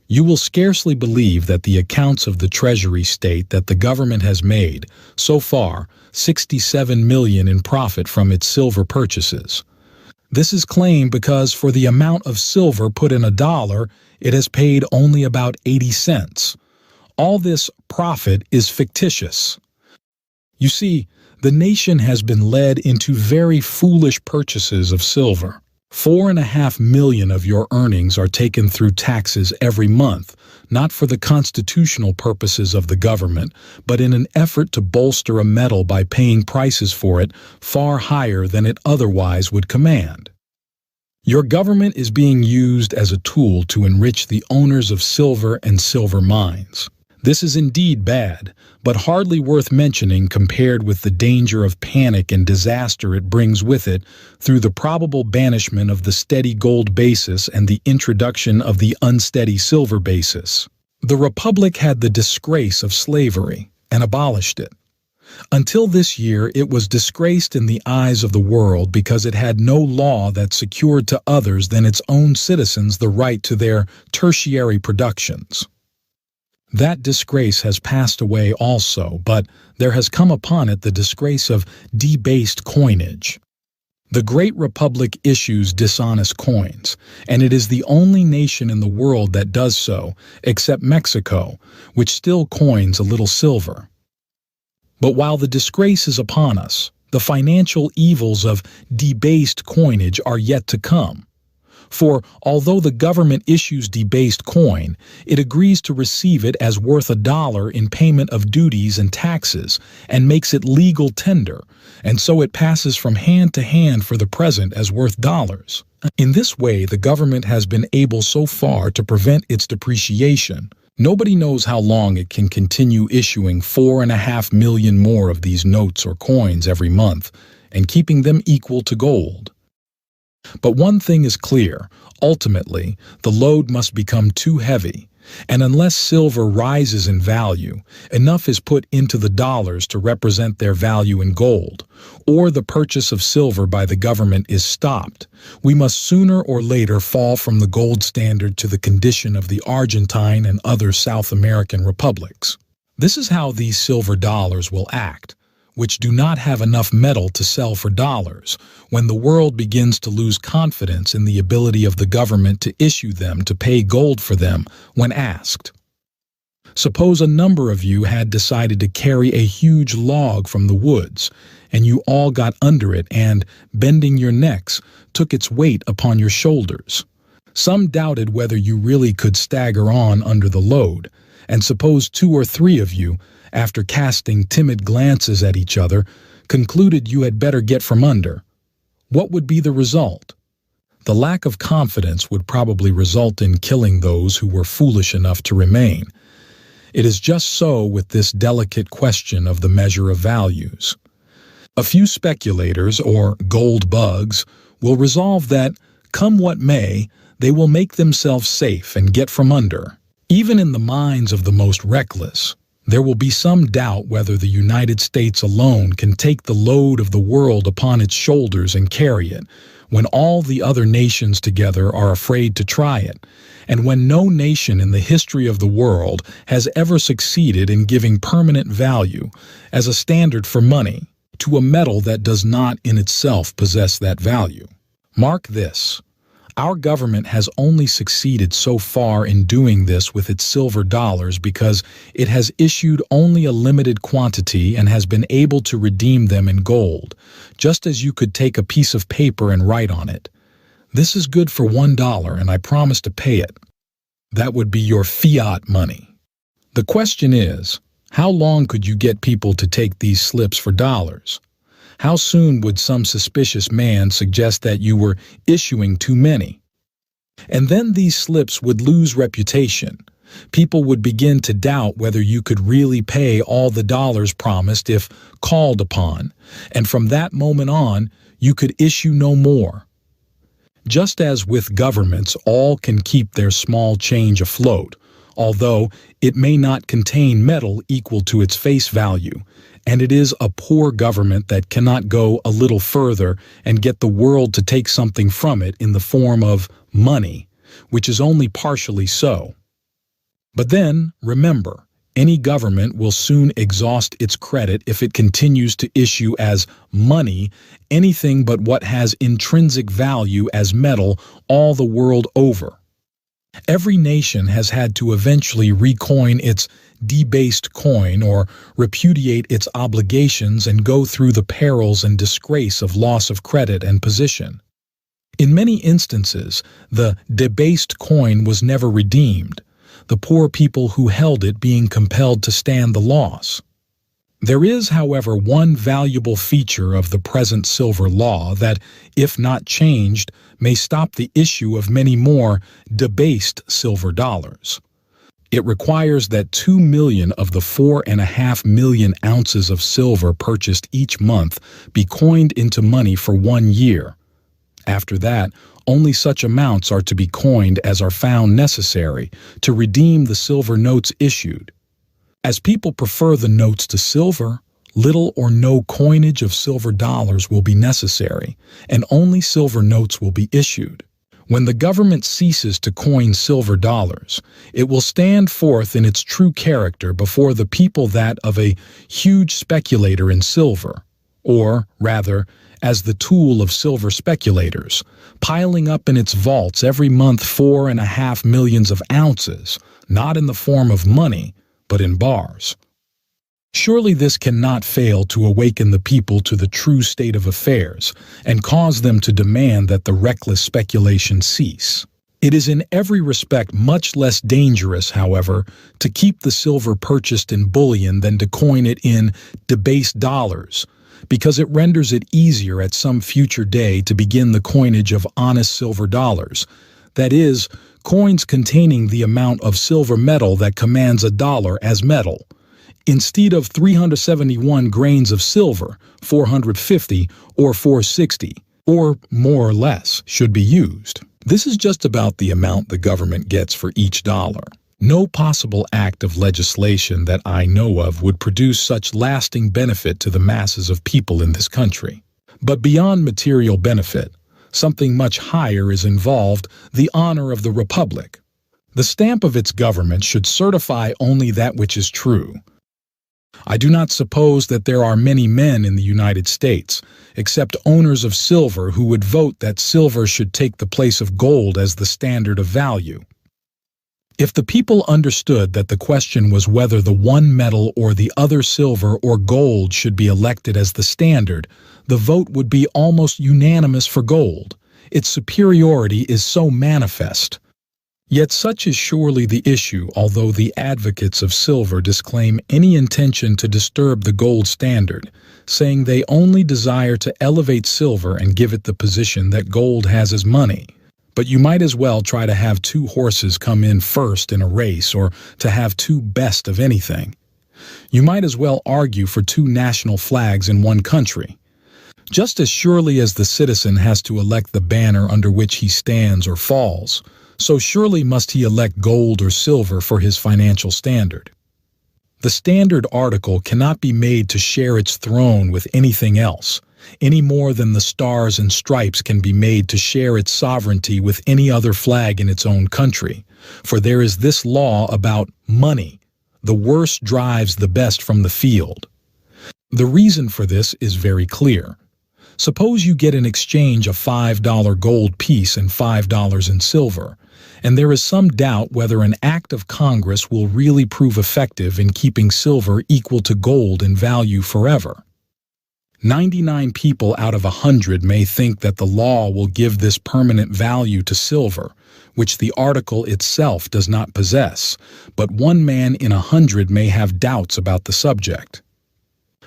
You will scarcely believe that the accounts of the Treasury state that the government has made, so far, $67 million in profit from its silver purchases. This is claimed because for the amount of silver put in $1, it has paid only about 80 cents. All this profit is fictitious. You see, the nation has been led into very foolish purchases of silver. 4.5 million of your earnings are taken through taxes every month, not for the constitutional purposes of the government, but in an effort to bolster a metal by paying prices for it far higher than it otherwise would command. Your government is being used as a tool to enrich the owners of silver and silver mines. This is indeed bad, but hardly worth mentioning compared with the danger of panic and disaster it brings with it through the probable banishment of the steady gold basis and the introduction of the unsteady silver basis. The Republic had the disgrace of slavery and abolished it. Until this year, it was disgraced in the eyes of the world because it had no law that secured to others than its own citizens the right to their tertiary productions. That disgrace has passed away also, but there has come upon it the disgrace of debased coinage. The Great Republic issues dishonest coins, and it is the only nation in the world that does so, except Mexico, which still coins a little silver. But while the disgrace is upon us, the financial evils of debased coinage are yet to come. For although the government issues debased coin, it agrees to receive it as worth $1 in payment of duties and taxes and makes it legal tender, and so it passes from hand to hand for the present as worth dollars. In this way, the government has been able so far to prevent its depreciation. Nobody knows how long it can continue issuing 4.5 million more of these notes or coins every month and keeping them equal to gold. But one thing is clear: ultimately, the load must become too heavy, and unless silver rises in value, enough is put into the dollars to represent their value in gold, or the purchase of silver by the government is stopped. We must sooner or later fall from the gold standard to the condition of the Argentine and other South American republics. This is how these silver dollars will act, which do not have enough metal to sell for dollars, when the world begins to lose confidence in the ability of the government to issue them to pay gold for them when asked. Suppose a number of you had decided to carry a huge log from the woods, and you all got under it and, bending your necks, took its weight upon your shoulders. Some doubted whether you really could stagger on under the load, and suppose 2 or 3 of you, after casting timid glances at each other, concluded you had better get from under. What would be the result? The lack of confidence would probably result in killing those who were foolish enough to remain. It is just so with this delicate question of the measure of values. A few speculators, or gold bugs, will resolve that, come what may, they will make themselves safe and get from under. Even in the minds of the most reckless, there will be some doubt whether the United States alone can take the load of the world upon its shoulders and carry it, when all the other nations together are afraid to try it, and when no nation in the history of the world has ever succeeded in giving permanent value as a standard for money to a metal that does not in itself possess that value. Mark this. Our government has only succeeded so far in doing this with its silver dollars because it has issued only a limited quantity and has been able to redeem them in gold, just as you could take a piece of paper and write on it, "This is good for $1 and I promise to pay it." That would be your fiat money. The question is, how long could you get people to take these slips for dollars? How soon would some suspicious man suggest that you were issuing too many? And then these slips would lose reputation. People would begin to doubt whether you could really pay all the dollars promised if called upon, and from that moment on, you could issue no more. Just as with governments, all can keep their small change afloat, although it may not contain metal equal to its face value, and it is a poor government that cannot go a little further and get the world to take something from it in the form of money, which is only partially so. But then, remember, any government will soon exhaust its credit if it continues to issue as money anything but what has intrinsic value as metal all the world over. Every nation has had to eventually recoin its debased coin or repudiate its obligations and go through the perils and disgrace of loss of credit and position. In many instances, the debased coin was never redeemed, the poor people who held it being compelled to stand the loss. There is, however, one valuable feature of the present silver law that, if not changed, may stop the issue of many more debased silver dollars. It requires that 2 million of the 4.5 million ounces of silver purchased each month be coined into money for 1 year. After that, only such amounts are to be coined as are found necessary to redeem the silver notes issued. As people prefer the notes to silver, little or no coinage of silver dollars will be necessary, and only silver notes will be issued. When the government ceases to coin silver dollars, it will stand forth in its true character before the people that of a huge speculator in silver, or, rather, as the tool of silver speculators, piling up in its vaults every month 4.5 million ounces, not in the form of money, but in bars. Surely this cannot fail to awaken the people to the true state of affairs and cause them to demand that the reckless speculation cease. It is in every respect much less dangerous, however, to keep the silver purchased in bullion than to coin it in debased dollars, because it renders it easier at some future day to begin the coinage of honest silver dollars, that is, coins containing the amount of silver metal that commands $1 as metal. Instead of 371 grains of silver, 450 or 460, or more or less, should be used. This is just about the amount the government gets for each dollar. No possible act of legislation that I know of would produce such lasting benefit to the masses of people in this country. But beyond material benefit, something much higher is involved: the honor of the Republic. The stamp of its government should certify only that which is true. I do not suppose that there are many men in the United States, except owners of silver, who would vote that silver should take the place of gold as the standard of value. If the people understood that the question was whether the one metal or the other silver or gold should be elected as the standard, the vote would be almost unanimous for gold. Its superiority is so manifest. Yet such is surely the issue, although the advocates of silver disclaim any intention to disturb the gold standard, saying they only desire to elevate silver and give it the position that gold has as money. But you might as well try to have two horses come in first in a race, or to have two best of anything. You might as well argue for two national flags in one country. Just as surely as the citizen has to elect the banner under which he stands or falls, so surely must he elect gold or silver for his financial standard. The standard article cannot be made to share its throne with anything else, any more than the stars and stripes can be made to share its sovereignty with any other flag in its own country. For there is this law about money: the worst drives the best from the field. The reason for this is very clear. Suppose you get in exchange a $5 gold piece and $5 in silver, and there is some doubt whether an act of Congress will really prove effective in keeping silver equal to gold in value forever. 99 people out of 100 may think that the law will give this permanent value to silver, which the article itself does not possess, but one man in 100 may have doubts about the subject.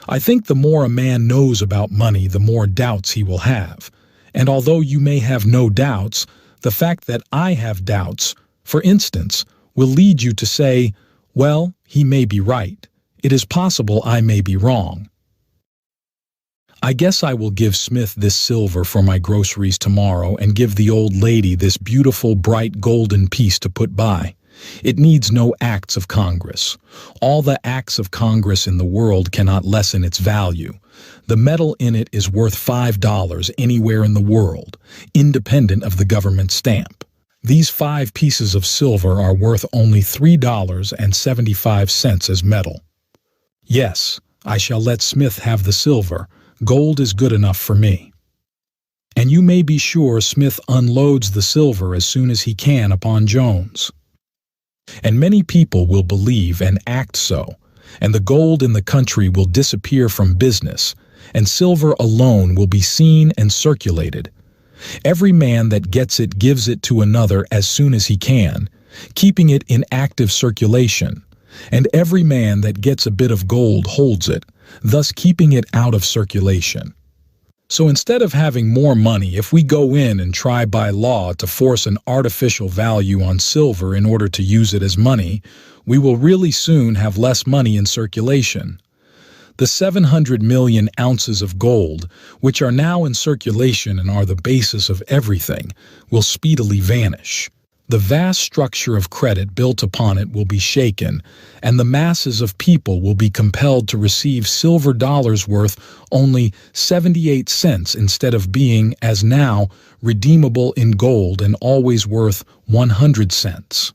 I think the more a man knows about money, the more doubts he will have. And although you may have no doubts, the fact that I have doubts, for instance, will lead you to say, well, he may be right. It is possible I may be wrong. I guess I will give Smith this silver for my groceries tomorrow and give the old lady this beautiful, bright, golden piece to put by. It needs no acts of Congress. All the acts of Congress in the world cannot lessen its value. The metal in it is worth $5 anywhere in the world, independent of the government stamp. These 5 pieces of silver are worth only $3.75 as metal. Yes, I shall let Smith have the silver. Gold is good enough for me. And you may be sure Smith unloads the silver as soon as he can upon Jones. And many people will believe and act so, and the gold in the country will disappear from business, and silver alone will be seen and circulated. Every man that gets it gives it to another as soon as he can, keeping it in active circulation, and every man that gets a bit of gold holds it, thus keeping it out of circulation. So instead of having more money, if we go in and try by law to force an artificial value on silver in order to use it as money, we will really soon have less money in circulation. The 700 million ounces of gold, which are now in circulation and are the basis of everything, will speedily vanish. The vast structure of credit built upon it will be shaken, and the masses of people will be compelled to receive silver dollars worth only 78 cents instead of being, as now, redeemable in gold and always worth 100 cents.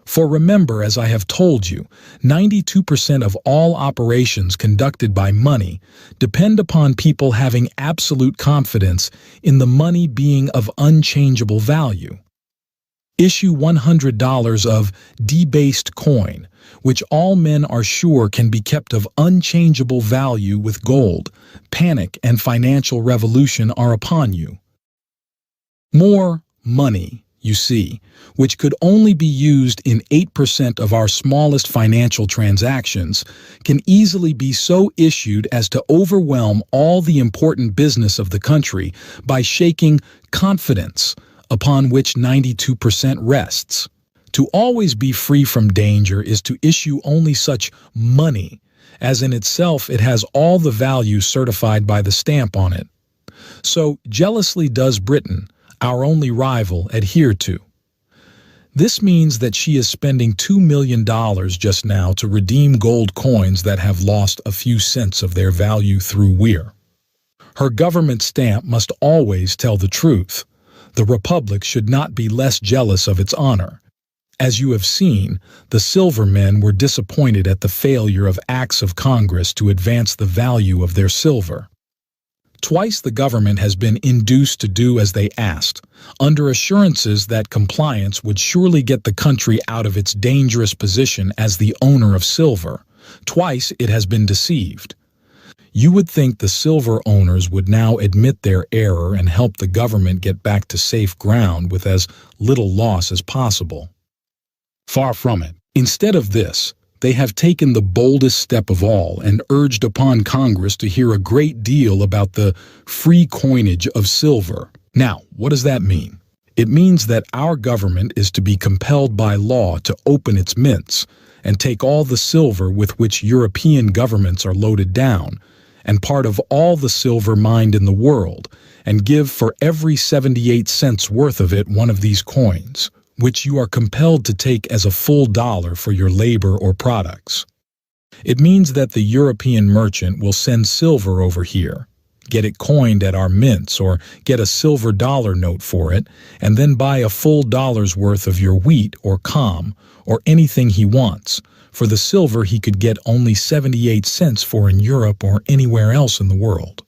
For remember, as I have told you, 92% of all operations conducted by money depend upon people having absolute confidence in the money being of unchangeable value. Issue $100 of debased coin, which all men are sure can be kept of unchangeable value with gold. Panic and financial revolution are upon you. More money, you see, which could only be used in 8% of our smallest financial transactions, can easily be so issued as to overwhelm all the important business of the country by shaking confidence, upon which 92% rests. To always be free from danger is to issue only such money as in itself it has all the value certified by the stamp on it. So jealously does Britain, our only rival, adhere to. This means that she is spending $2 million just now to redeem gold coins that have lost a few cents of their value through wear. Her government stamp must always tell the truth. The Republic should not be less jealous of its honor. As you have seen, the silver men were disappointed at the failure of acts of Congress to advance the value of their silver. Twice the government has been induced to do as they asked, under assurances that compliance would surely get the country out of its dangerous position as the owner of silver. Twice it has been deceived. You would think the silver owners would now admit their error and help the government get back to safe ground with as little loss as possible. Far from it. Instead of this, they have taken the boldest step of all and urged upon Congress to hear a great deal about the free coinage of silver. Now, what does that mean? It means that our government is to be compelled by law to open its mints and take all the silver with which European governments are loaded down, and part of all the silver mined in the world, and give for every 78 cents worth of it one of these coins, which you are compelled to take as a full dollar for your labor or products. It means that the European merchant will send silver over here, get it coined at our mints or get a silver dollar note for it, and then buy a full dollar's worth of your wheat or com or anything he wants, for the silver he could get only 78 cents for in Europe or anywhere else in the world.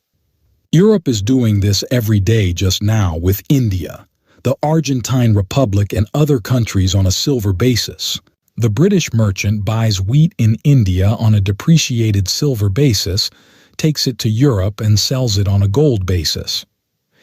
Europe is doing this every day just now with India, the Argentine Republic, and other countries on a silver basis. The British merchant buys wheat in India on a depreciated silver basis, takes it to Europe and sells it on a gold basis.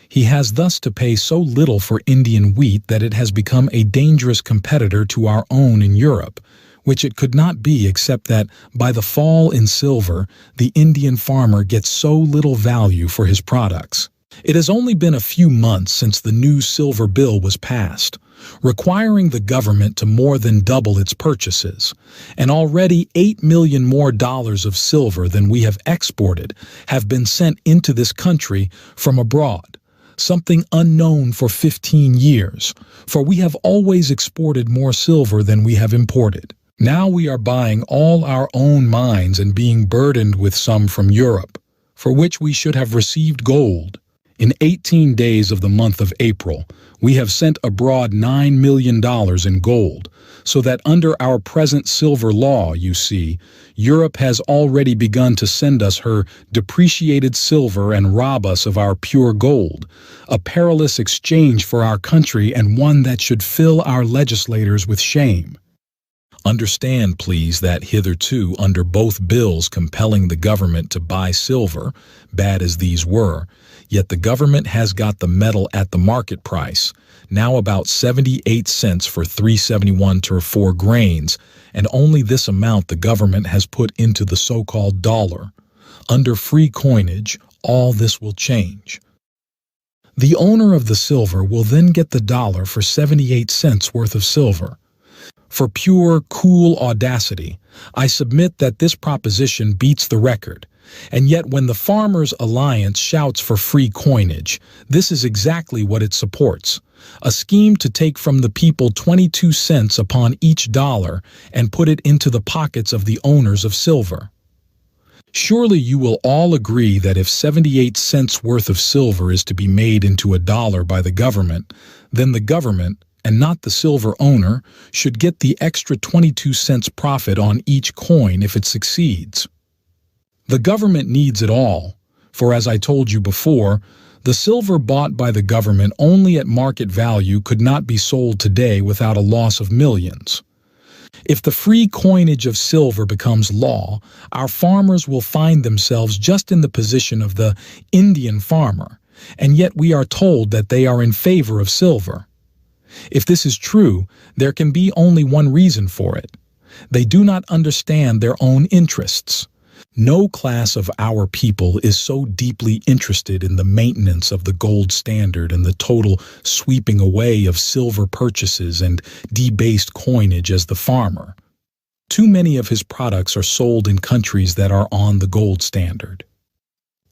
He has thus to pay so little for Indian wheat that it has become a dangerous competitor to our own in Europe, which it could not be except that by the fall in silver, the Indian farmer gets so little value for his products. It has only been a few months since the new silver bill was passed, requiring the government to more than double its purchases, and already $8 million more of silver than we have exported have been sent into this country from abroad, something unknown for 15 years, for we have always exported more silver than we have imported. Now we are buying all our own mines and being burdened with some from Europe, for which we should have received gold. In 18 days of the month of April, we have sent abroad $9 million in gold, so that under our present silver law, you see, Europe has already begun to send us her depreciated silver and rob us of our pure gold, a perilous exchange for our country and one that should fill our legislators with shame. Understand, please, that hitherto, under both bills compelling the government to buy silver, bad as these were, yet the government has got the metal at the market price, now about 78 cents for 371 to 4 grains, and only this amount the government has put into the so-called dollar. Under free coinage, all this will change. The owner of the silver will then get the dollar for 78 cents worth of silver. For pure, cool audacity, I submit that this proposition beats the record, and yet when the Farmers' Alliance shouts for free coinage, this is exactly what it supports, a scheme to take from the people 22 cents upon each dollar and put it into the pockets of the owners of silver. Surely you will all agree that if 78 cents worth of silver is to be made into a dollar by the government, then the government, and not the silver owner, should get the extra 22 cents profit on each coin if it succeeds. The government needs it all, for as I told you before, the silver bought by the government only at market value could not be sold today without a loss of millions. If the free coinage of silver becomes law, our farmers will find themselves just in the position of the Indian farmer, and yet we are told that they are in favor of silver. If this is true, there can be only one reason for it. They do not understand their own interests. No class of our people is so deeply interested in the maintenance of the gold standard and the total sweeping away of silver purchases and debased coinage as the farmer. Too many of his products are sold in countries that are on the gold standard.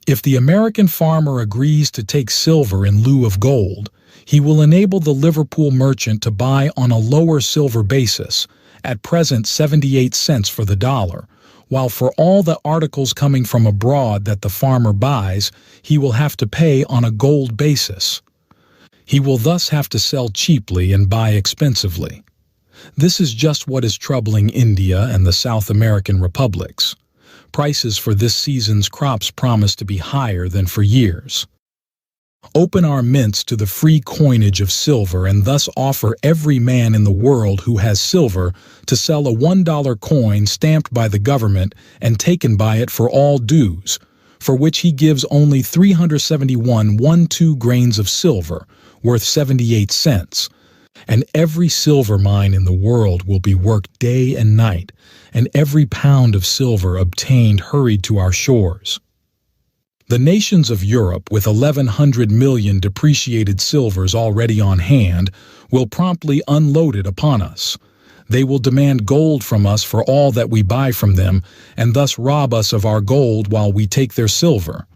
If the American farmer agrees to take silver in lieu of gold, he will enable the Liverpool merchant to buy on a lower silver basis, at present 78 cents for the dollar, while for all the articles coming from abroad that the farmer buys, he will have to pay on a gold basis. He will thus have to sell cheaply and buy expensively. This is just what is troubling India and the South American republics. prices for this season's crops promise to be higher than for years. Open our mints to the free coinage of silver and thus offer every man in the world who has silver to sell a $1 coin stamped by the government and taken by it for all dues, for which he gives only 371.12 grains of silver, worth 78 cents. And every silver mine in the world will be worked day and night, and every pound of silver obtained hurried to our shores. The nations of Europe, with 1,100 million depreciated silvers already on hand, will promptly unload it upon us. They will demand gold from us for all that we buy from them, and thus rob us of our gold while we take their silver.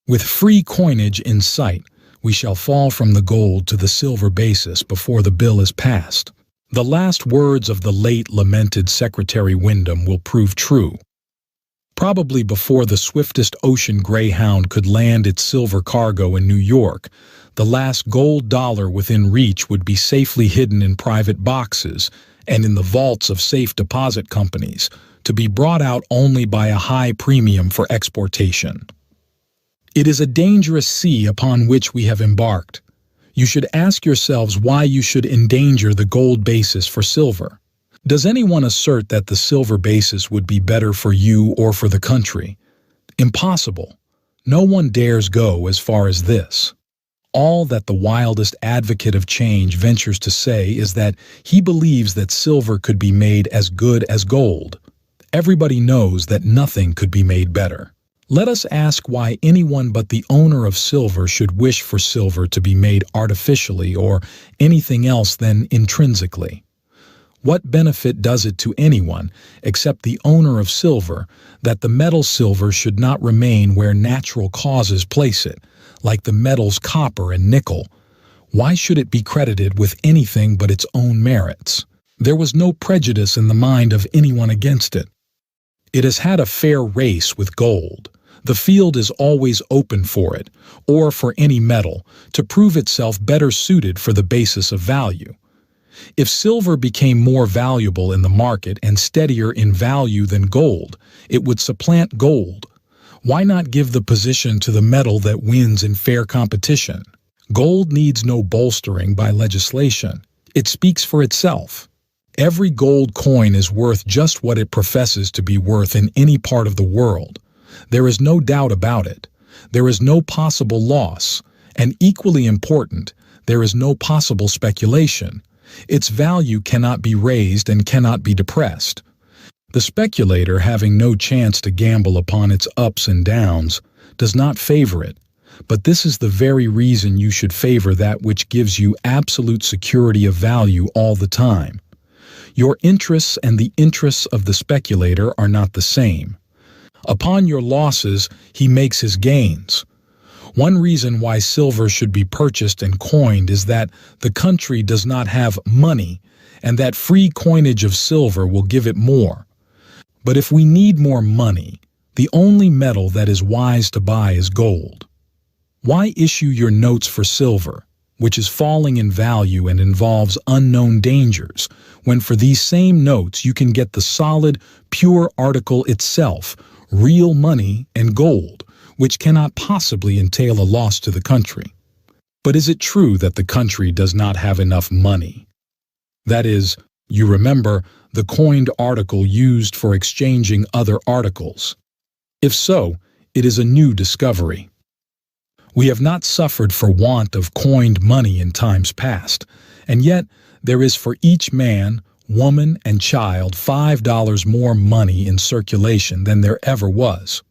With free coinage in sight, we shall fall from the gold to the silver basis before the bill is passed. The last words of the late lamented Secretary Wyndham will prove true. Probably before the swiftest ocean greyhound could land its silver cargo in New York, the last gold dollar within reach would be safely hidden in private boxes and in the vaults of safe deposit companies, to be brought out only by a high premium for exportation. It is a dangerous sea upon which we have embarked. You should ask yourselves why you should endanger the gold basis for silver. Does anyone assert that the silver basis would be better for you or for the country? Impossible. No one dares go as far as this. All that the wildest advocate of change ventures to say is that he believes that silver could be made as good as gold. Everybody knows that nothing could be made better. Let us ask why anyone but the owner of silver should wish for silver to be made artificially or anything else than intrinsically. What benefit does it to anyone, except the owner of silver, that the metal silver should not remain where natural causes place it, like the metals copper and nickel? Why should it be credited with anything but its own merits? There was no prejudice in the mind of anyone against it. It has had a fair race with gold. The field is always open for it, or for any metal, to prove itself better suited for the basis of value. If silver became more valuable in the market and steadier in value than gold, it would supplant gold. Why not give the position to the metal that wins in fair competition? Gold needs no bolstering by legislation. It speaks for itself. Every gold coin is worth just what it professes to be worth in any part of the world. There is no doubt about it. There is no possible loss, and equally important, there is no possible speculation. Its value cannot be raised and cannot be depressed. The speculator, having no chance to gamble upon its ups and downs, does not favor it, but this is the very reason you should favor that which gives you absolute security of value all the time. Your interests and the interests of the speculator are not the same. Upon your losses, he makes his gains. One reason why silver should be purchased and coined is that the country does not have money, and that free coinage of silver will give it more. But if we need more money, the only metal that is wise to buy is gold. Why issue your notes for silver, which is falling in value and involves unknown dangers, when for these same notes you can get the solid, pure article itself, real money and gold, which cannot possibly entail a loss to the country? But is it true that the country does not have enough money? That is, you remember, the coined article used for exchanging other articles. If so, it is a new discovery. We have not suffered for want of coined money in times past, and yet there is for each man, woman, and child $5 more money in circulation than there ever was.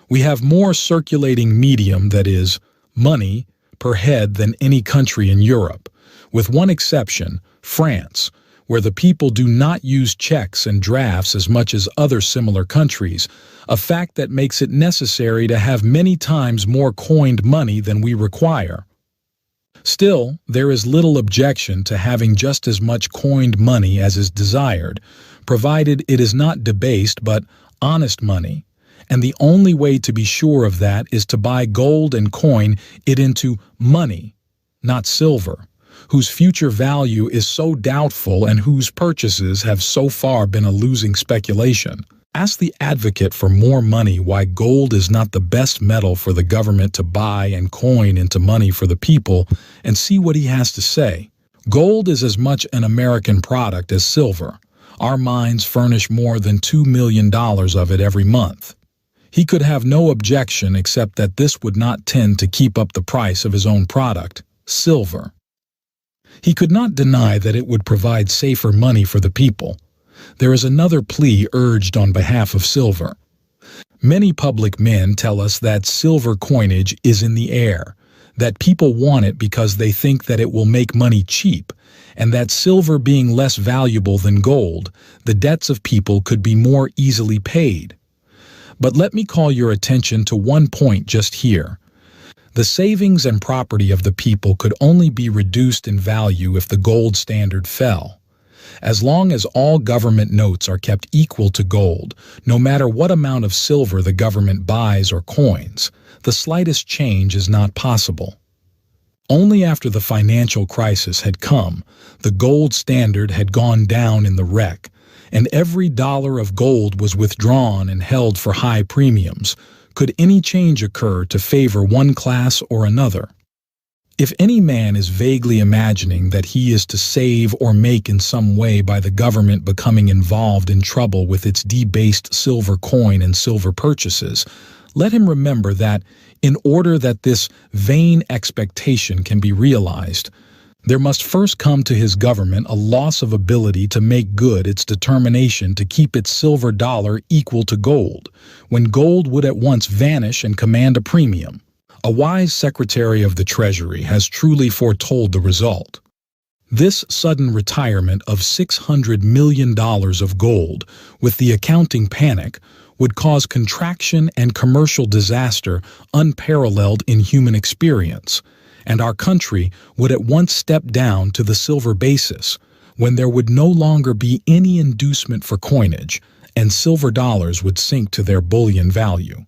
We have more circulating medium, that is, money, per head than any country in Europe, with one exception, France, where the people do not use checks and drafts as much as other similar countries, a fact that makes it necessary to have many times more coined money than we require. Still, there is little objection to having just as much coined money as is desired, provided it is not debased but honest money, and the only way to be sure of that is to buy gold and coin it into money, not silver, whose future value is so doubtful and whose purchases have so far been a losing speculation. Ask the advocate for more money why gold is not the best metal for the government to buy and coin into money for the people, and see what he has to say. Gold is as much an American product as silver. Our mines furnish more than $2 million of it every month. He could have no objection except that this would not tend to keep up the price of his own product, silver. He could not deny that it would provide safer money for the people. There is another plea urged on behalf of silver. Many public men tell us that silver coinage is in the air, that people want it because they think that it will make money cheap, and that silver being less valuable than gold, the debts of people could be more easily paid. But let me call your attention to one point just here. The savings and property of the people could only be reduced in value if the gold standard fell. As long as all government notes are kept equal to gold, no matter what amount of silver the government buys or coins, the slightest change is not possible. Only after the financial crisis had come, the gold standard had gone down in the wreck, and every dollar of gold was withdrawn and held for high premiums, could any change occur to favor one class or another. If any man is vaguely imagining that he is to save or make in some way by the government becoming involved in trouble with its debased silver coin and silver purchases, let him remember that, in order that this vain expectation can be realized, there must first come to his government a loss of ability to make good its determination to keep its silver dollar equal to gold, when gold would at once vanish and command a premium. A wise Secretary of the Treasury has truly foretold the result. This sudden retirement of $600 million of gold with the accounting panic would cause contraction and commercial disaster unparalleled in human experience, and our country would at once step down to the silver basis, when there would no longer be any inducement for coinage, and silver dollars would sink to their bullion value.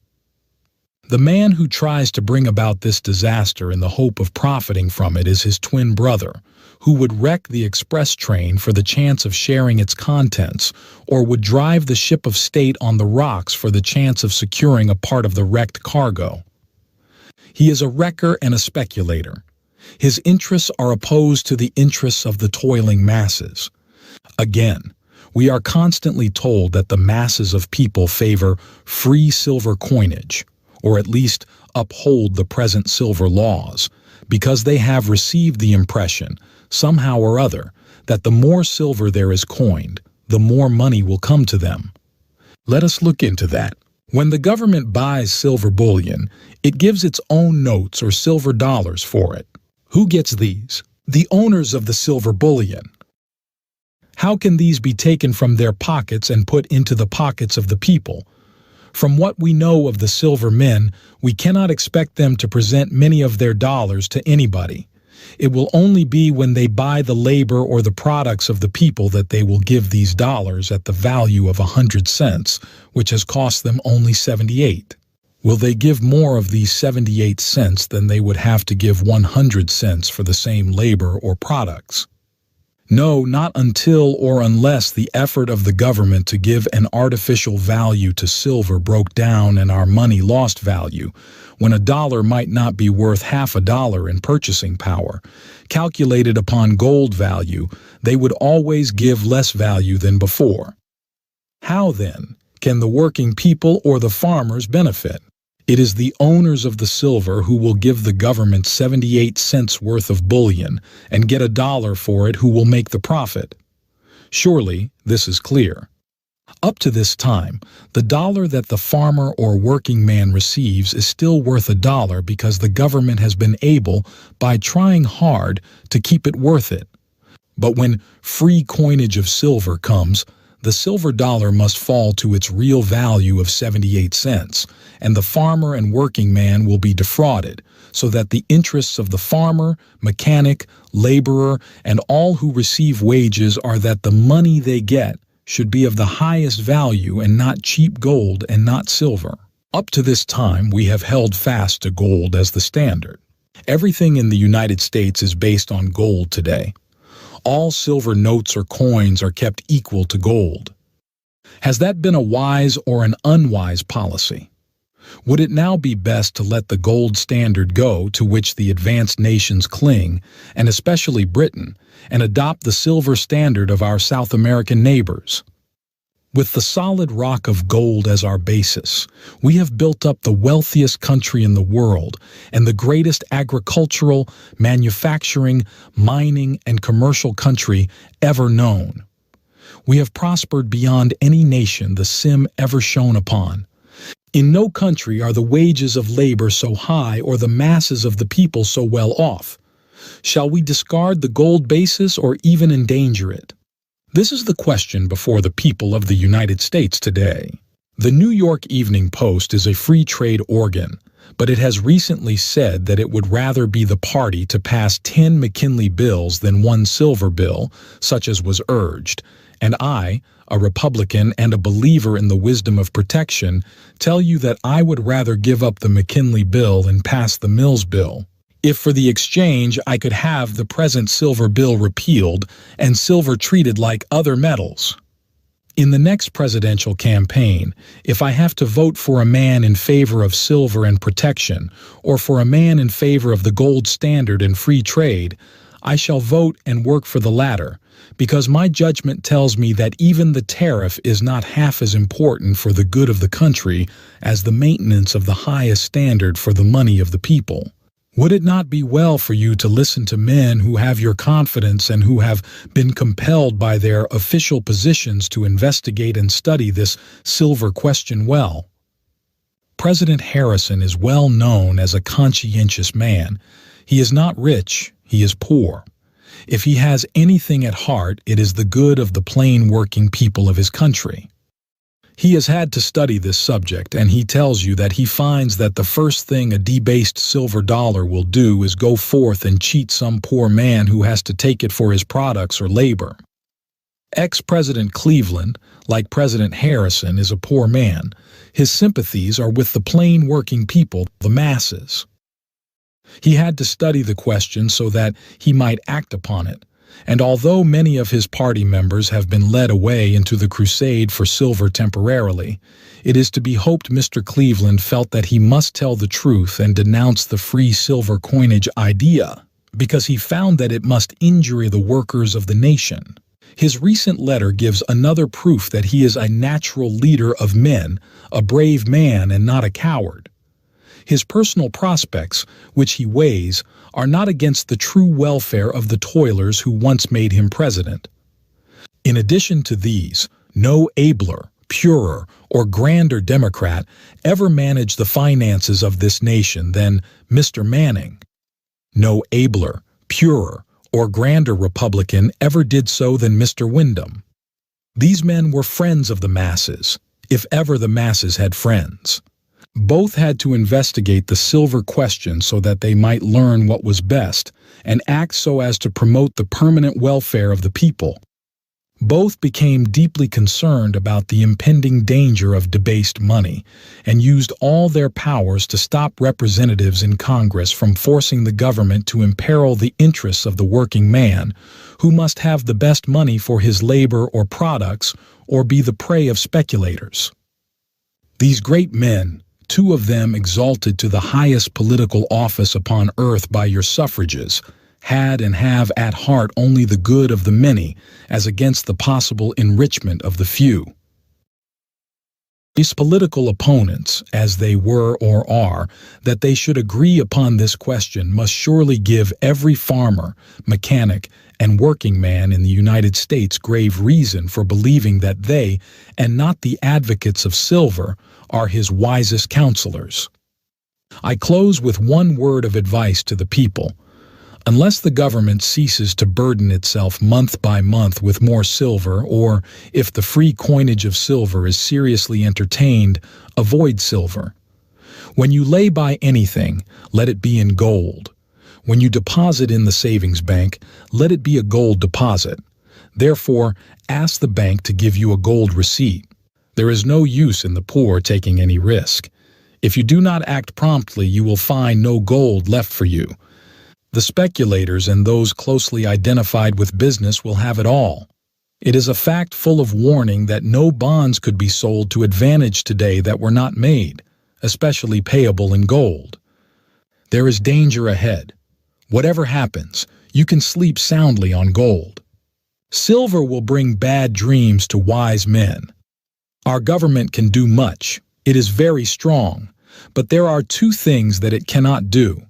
The man who tries to bring about this disaster in the hope of profiting from it is his twin brother, who would wreck the express train for the chance of sharing its contents, or would drive the ship of state on the rocks for the chance of securing a part of the wrecked cargo. He is a wrecker and a speculator. His interests are opposed to the interests of the toiling masses. Again, we are constantly told that the masses of people favor free silver coinage, or at least uphold the present silver laws, because they have received the impression, somehow or other, that the more silver there is coined, the more money will come to them. Let us look into that. When the government buys silver bullion, it gives its own notes or silver dollars for it. Who gets these? The owners of the silver bullion. How can these be taken from their pockets and put into the pockets of the people? From what we know of the silver men, we cannot expect them to present many of their dollars to anybody. It will only be when they buy the labor or the products of the people that they will give these dollars at the value of 100 cents, which has cost them only 78. Will they give more of these 78 cents than they would have to give 100 cents for the same labor or products? No, not until or unless the effort of the government to give an artificial value to silver broke down and our money lost value, when a dollar might not be worth half a dollar in purchasing power. Calculated upon gold value, they would always give less value than before. How, then, can the working people or the farmers benefit? It is the owners of the silver who will give the government 78 cents worth of bullion and get $1 for it who will make the profit. Surely, this is clear. Up to this time, the dollar that the farmer or working man receives is still worth $1 because the government has been able, by trying hard, to keep it worth it. But when free coinage of silver comes, the silver dollar must fall to its real value of 78 cents, and the farmer and working man will be defrauded, so that the interests of the farmer, mechanic, laborer, and all who receive wages are that the money they get should be of the highest value and not cheap gold and not silver. Up to this time, we have held fast to gold as the standard. Everything in the United States is based on gold today. All silver notes or coins are kept equal to gold. Has that been a wise or an unwise policy? Would it now be best to let the gold standard go to which the advanced nations cling, and especially Britain, and adopt the silver standard of our South American neighbors? With the solid rock of gold as our basis, we have built up the wealthiest country in the world and the greatest agricultural, manufacturing, mining, and commercial country ever known. We have prospered beyond any nation the sim ever shone upon. In no country are the wages of labor so high or the masses of the people so well off. Shall we discard the gold basis or even endanger it? This is the question before the people of the United States today. The New York Evening Post is a free trade organ, but it has recently said that it would rather be the party to pass 10 McKinley bills than one silver bill, such as was urged, and I, a Republican and a believer in the wisdom of protection, tell you that I would rather give up the McKinley bill and pass the Mills bill. If for the exchange I could have the present silver bill repealed and silver treated like other metals. In the next presidential campaign, if I have to vote for a man in favor of silver and protection, or for a man in favor of the gold standard and free trade, I shall vote and work for the latter, because my judgment tells me that even the tariff is not half as important for the good of the country as the maintenance of the highest standard for the money of the people. Would it not be well for you to listen to men who have your confidence and who have been compelled by their official positions to investigate and study this silver question well? President Harrison is well known as a conscientious man. He is not rich, he is poor. If he has anything at heart, it is the good of the plain working people of his country. He has had to study this subject, and he tells you that he finds that the first thing a debased silver dollar will do is go forth and cheat some poor man who has to take it for his products or labor. Ex-President Cleveland, like President Harrison, is a poor man. His sympathies are with the plain working people, the masses. He had to study the question so that he might act upon it. And although many of his party members have been led away into the crusade for silver temporarily, it is to be hoped Mr. Cleveland felt that he must tell the truth and denounce the free silver coinage idea, because he found that it must injure the workers of the nation. His recent letter gives another proof that he is a natural leader of men, a brave man and not a coward. His personal prospects, which he weighs, are not against the true welfare of the toilers who once made him president. In addition to these, no abler, purer, or grander Democrat ever managed the finances of this nation than Mr. Manning. No abler, purer, or grander Republican ever did so than Mr. Windom. These men were friends of the masses, if ever the masses had friends. Both had to investigate the silver question so that they might learn what was best and act so as to promote the permanent welfare of the people. Both became deeply concerned about the impending danger of debased money and used all their powers to stop representatives in Congress from forcing the government to imperil the interests of the working man, who must have the best money for his labor or products or be the prey of speculators. These great men, two of them exalted to the highest political office upon earth by your suffrages, had and have at heart only the good of the many as against the possible enrichment of the few. These political opponents, as they were or are, that they should agree upon this question must surely give every farmer, mechanic, and working man in the United States grave reason for believing that they, and not the advocates of silver, are his wisest counselors. I close with one word of advice to the people. Unless the government ceases to burden itself month by month with more silver, or if the free coinage of silver is seriously entertained, avoid silver. When you lay by anything, let it be in gold. When you deposit in the savings bank, let it be a gold deposit. Therefore, ask the bank to give you a gold receipt. There is no use in the poor taking any risk. If you do not act promptly, you will find no gold left for you. The speculators and those closely identified with business will have it all. It is a fact full of warning that no bonds could be sold to advantage today that were not made, especially payable in gold. There is danger ahead. Whatever happens, you can sleep soundly on gold. Silver will bring bad dreams to wise men. Our government can do much. It is very strong, but there are two things that it cannot do.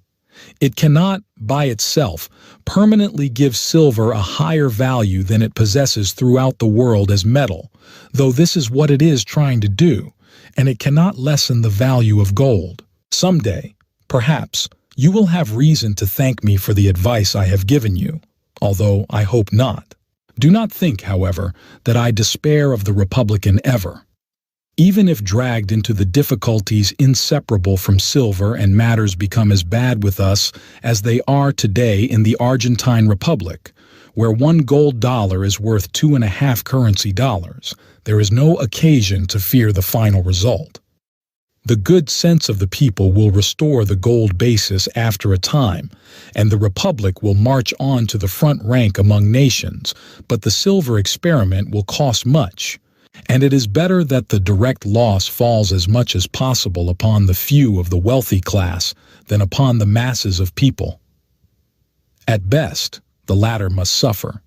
It cannot, by itself, permanently give silver a higher value than it possesses throughout the world as metal, though this is what it is trying to do, and it cannot lessen the value of gold. Someday, perhaps, you will have reason to thank me for the advice I have given you, although I hope not. Do not think, however, that I despair of the Republican ever. Even if dragged into the difficulties inseparable from silver and matters become as bad with us as they are today in the Argentine Republic, where one gold dollar is worth 2.5 currency dollars, there is no occasion to fear the final result. The good sense of the people will restore the gold basis after a time, and the Republic will march on to the front rank among nations, but the silver experiment will cost much. And it is better that the direct loss falls as much as possible upon the few of the wealthy class than upon the masses of people. At best, the latter must suffer.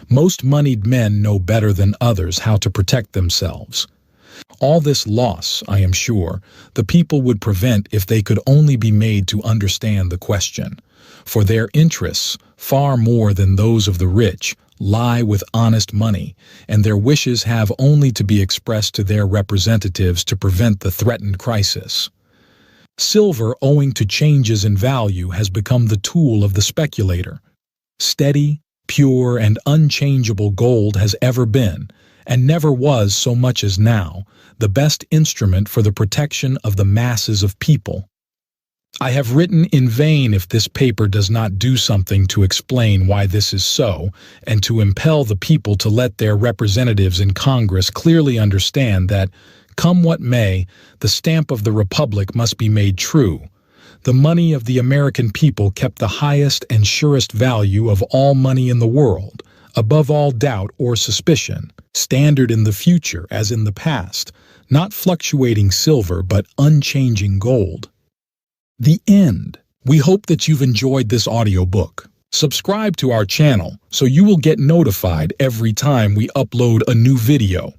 Most moneyed men know better than others how to protect themselves. All this loss, I am sure, the people would prevent if they could only be made to understand the question, for their interests, far more than those of the rich, lie with honest money, and their wishes have only to be expressed to their representatives to prevent the threatened crisis. Silver, owing to changes in value, has become the tool of the speculator. Steady, pure, and unchangeable gold has ever been, and never was so much as now, the best instrument for the protection of the masses of people. I have written in vain if this paper does not do something to explain why this is so, and to impel the people to let their representatives in Congress clearly understand that, come what may, the stamp of the Republic must be made true. The money of the American people kept the highest and surest value of all money in the world, above all doubt or suspicion, standard in the future as in the past, not fluctuating silver but unchanging gold. The end. We hope that you've enjoyed this audiobook. Subscribe to our channel so you will get notified every time we upload a new video.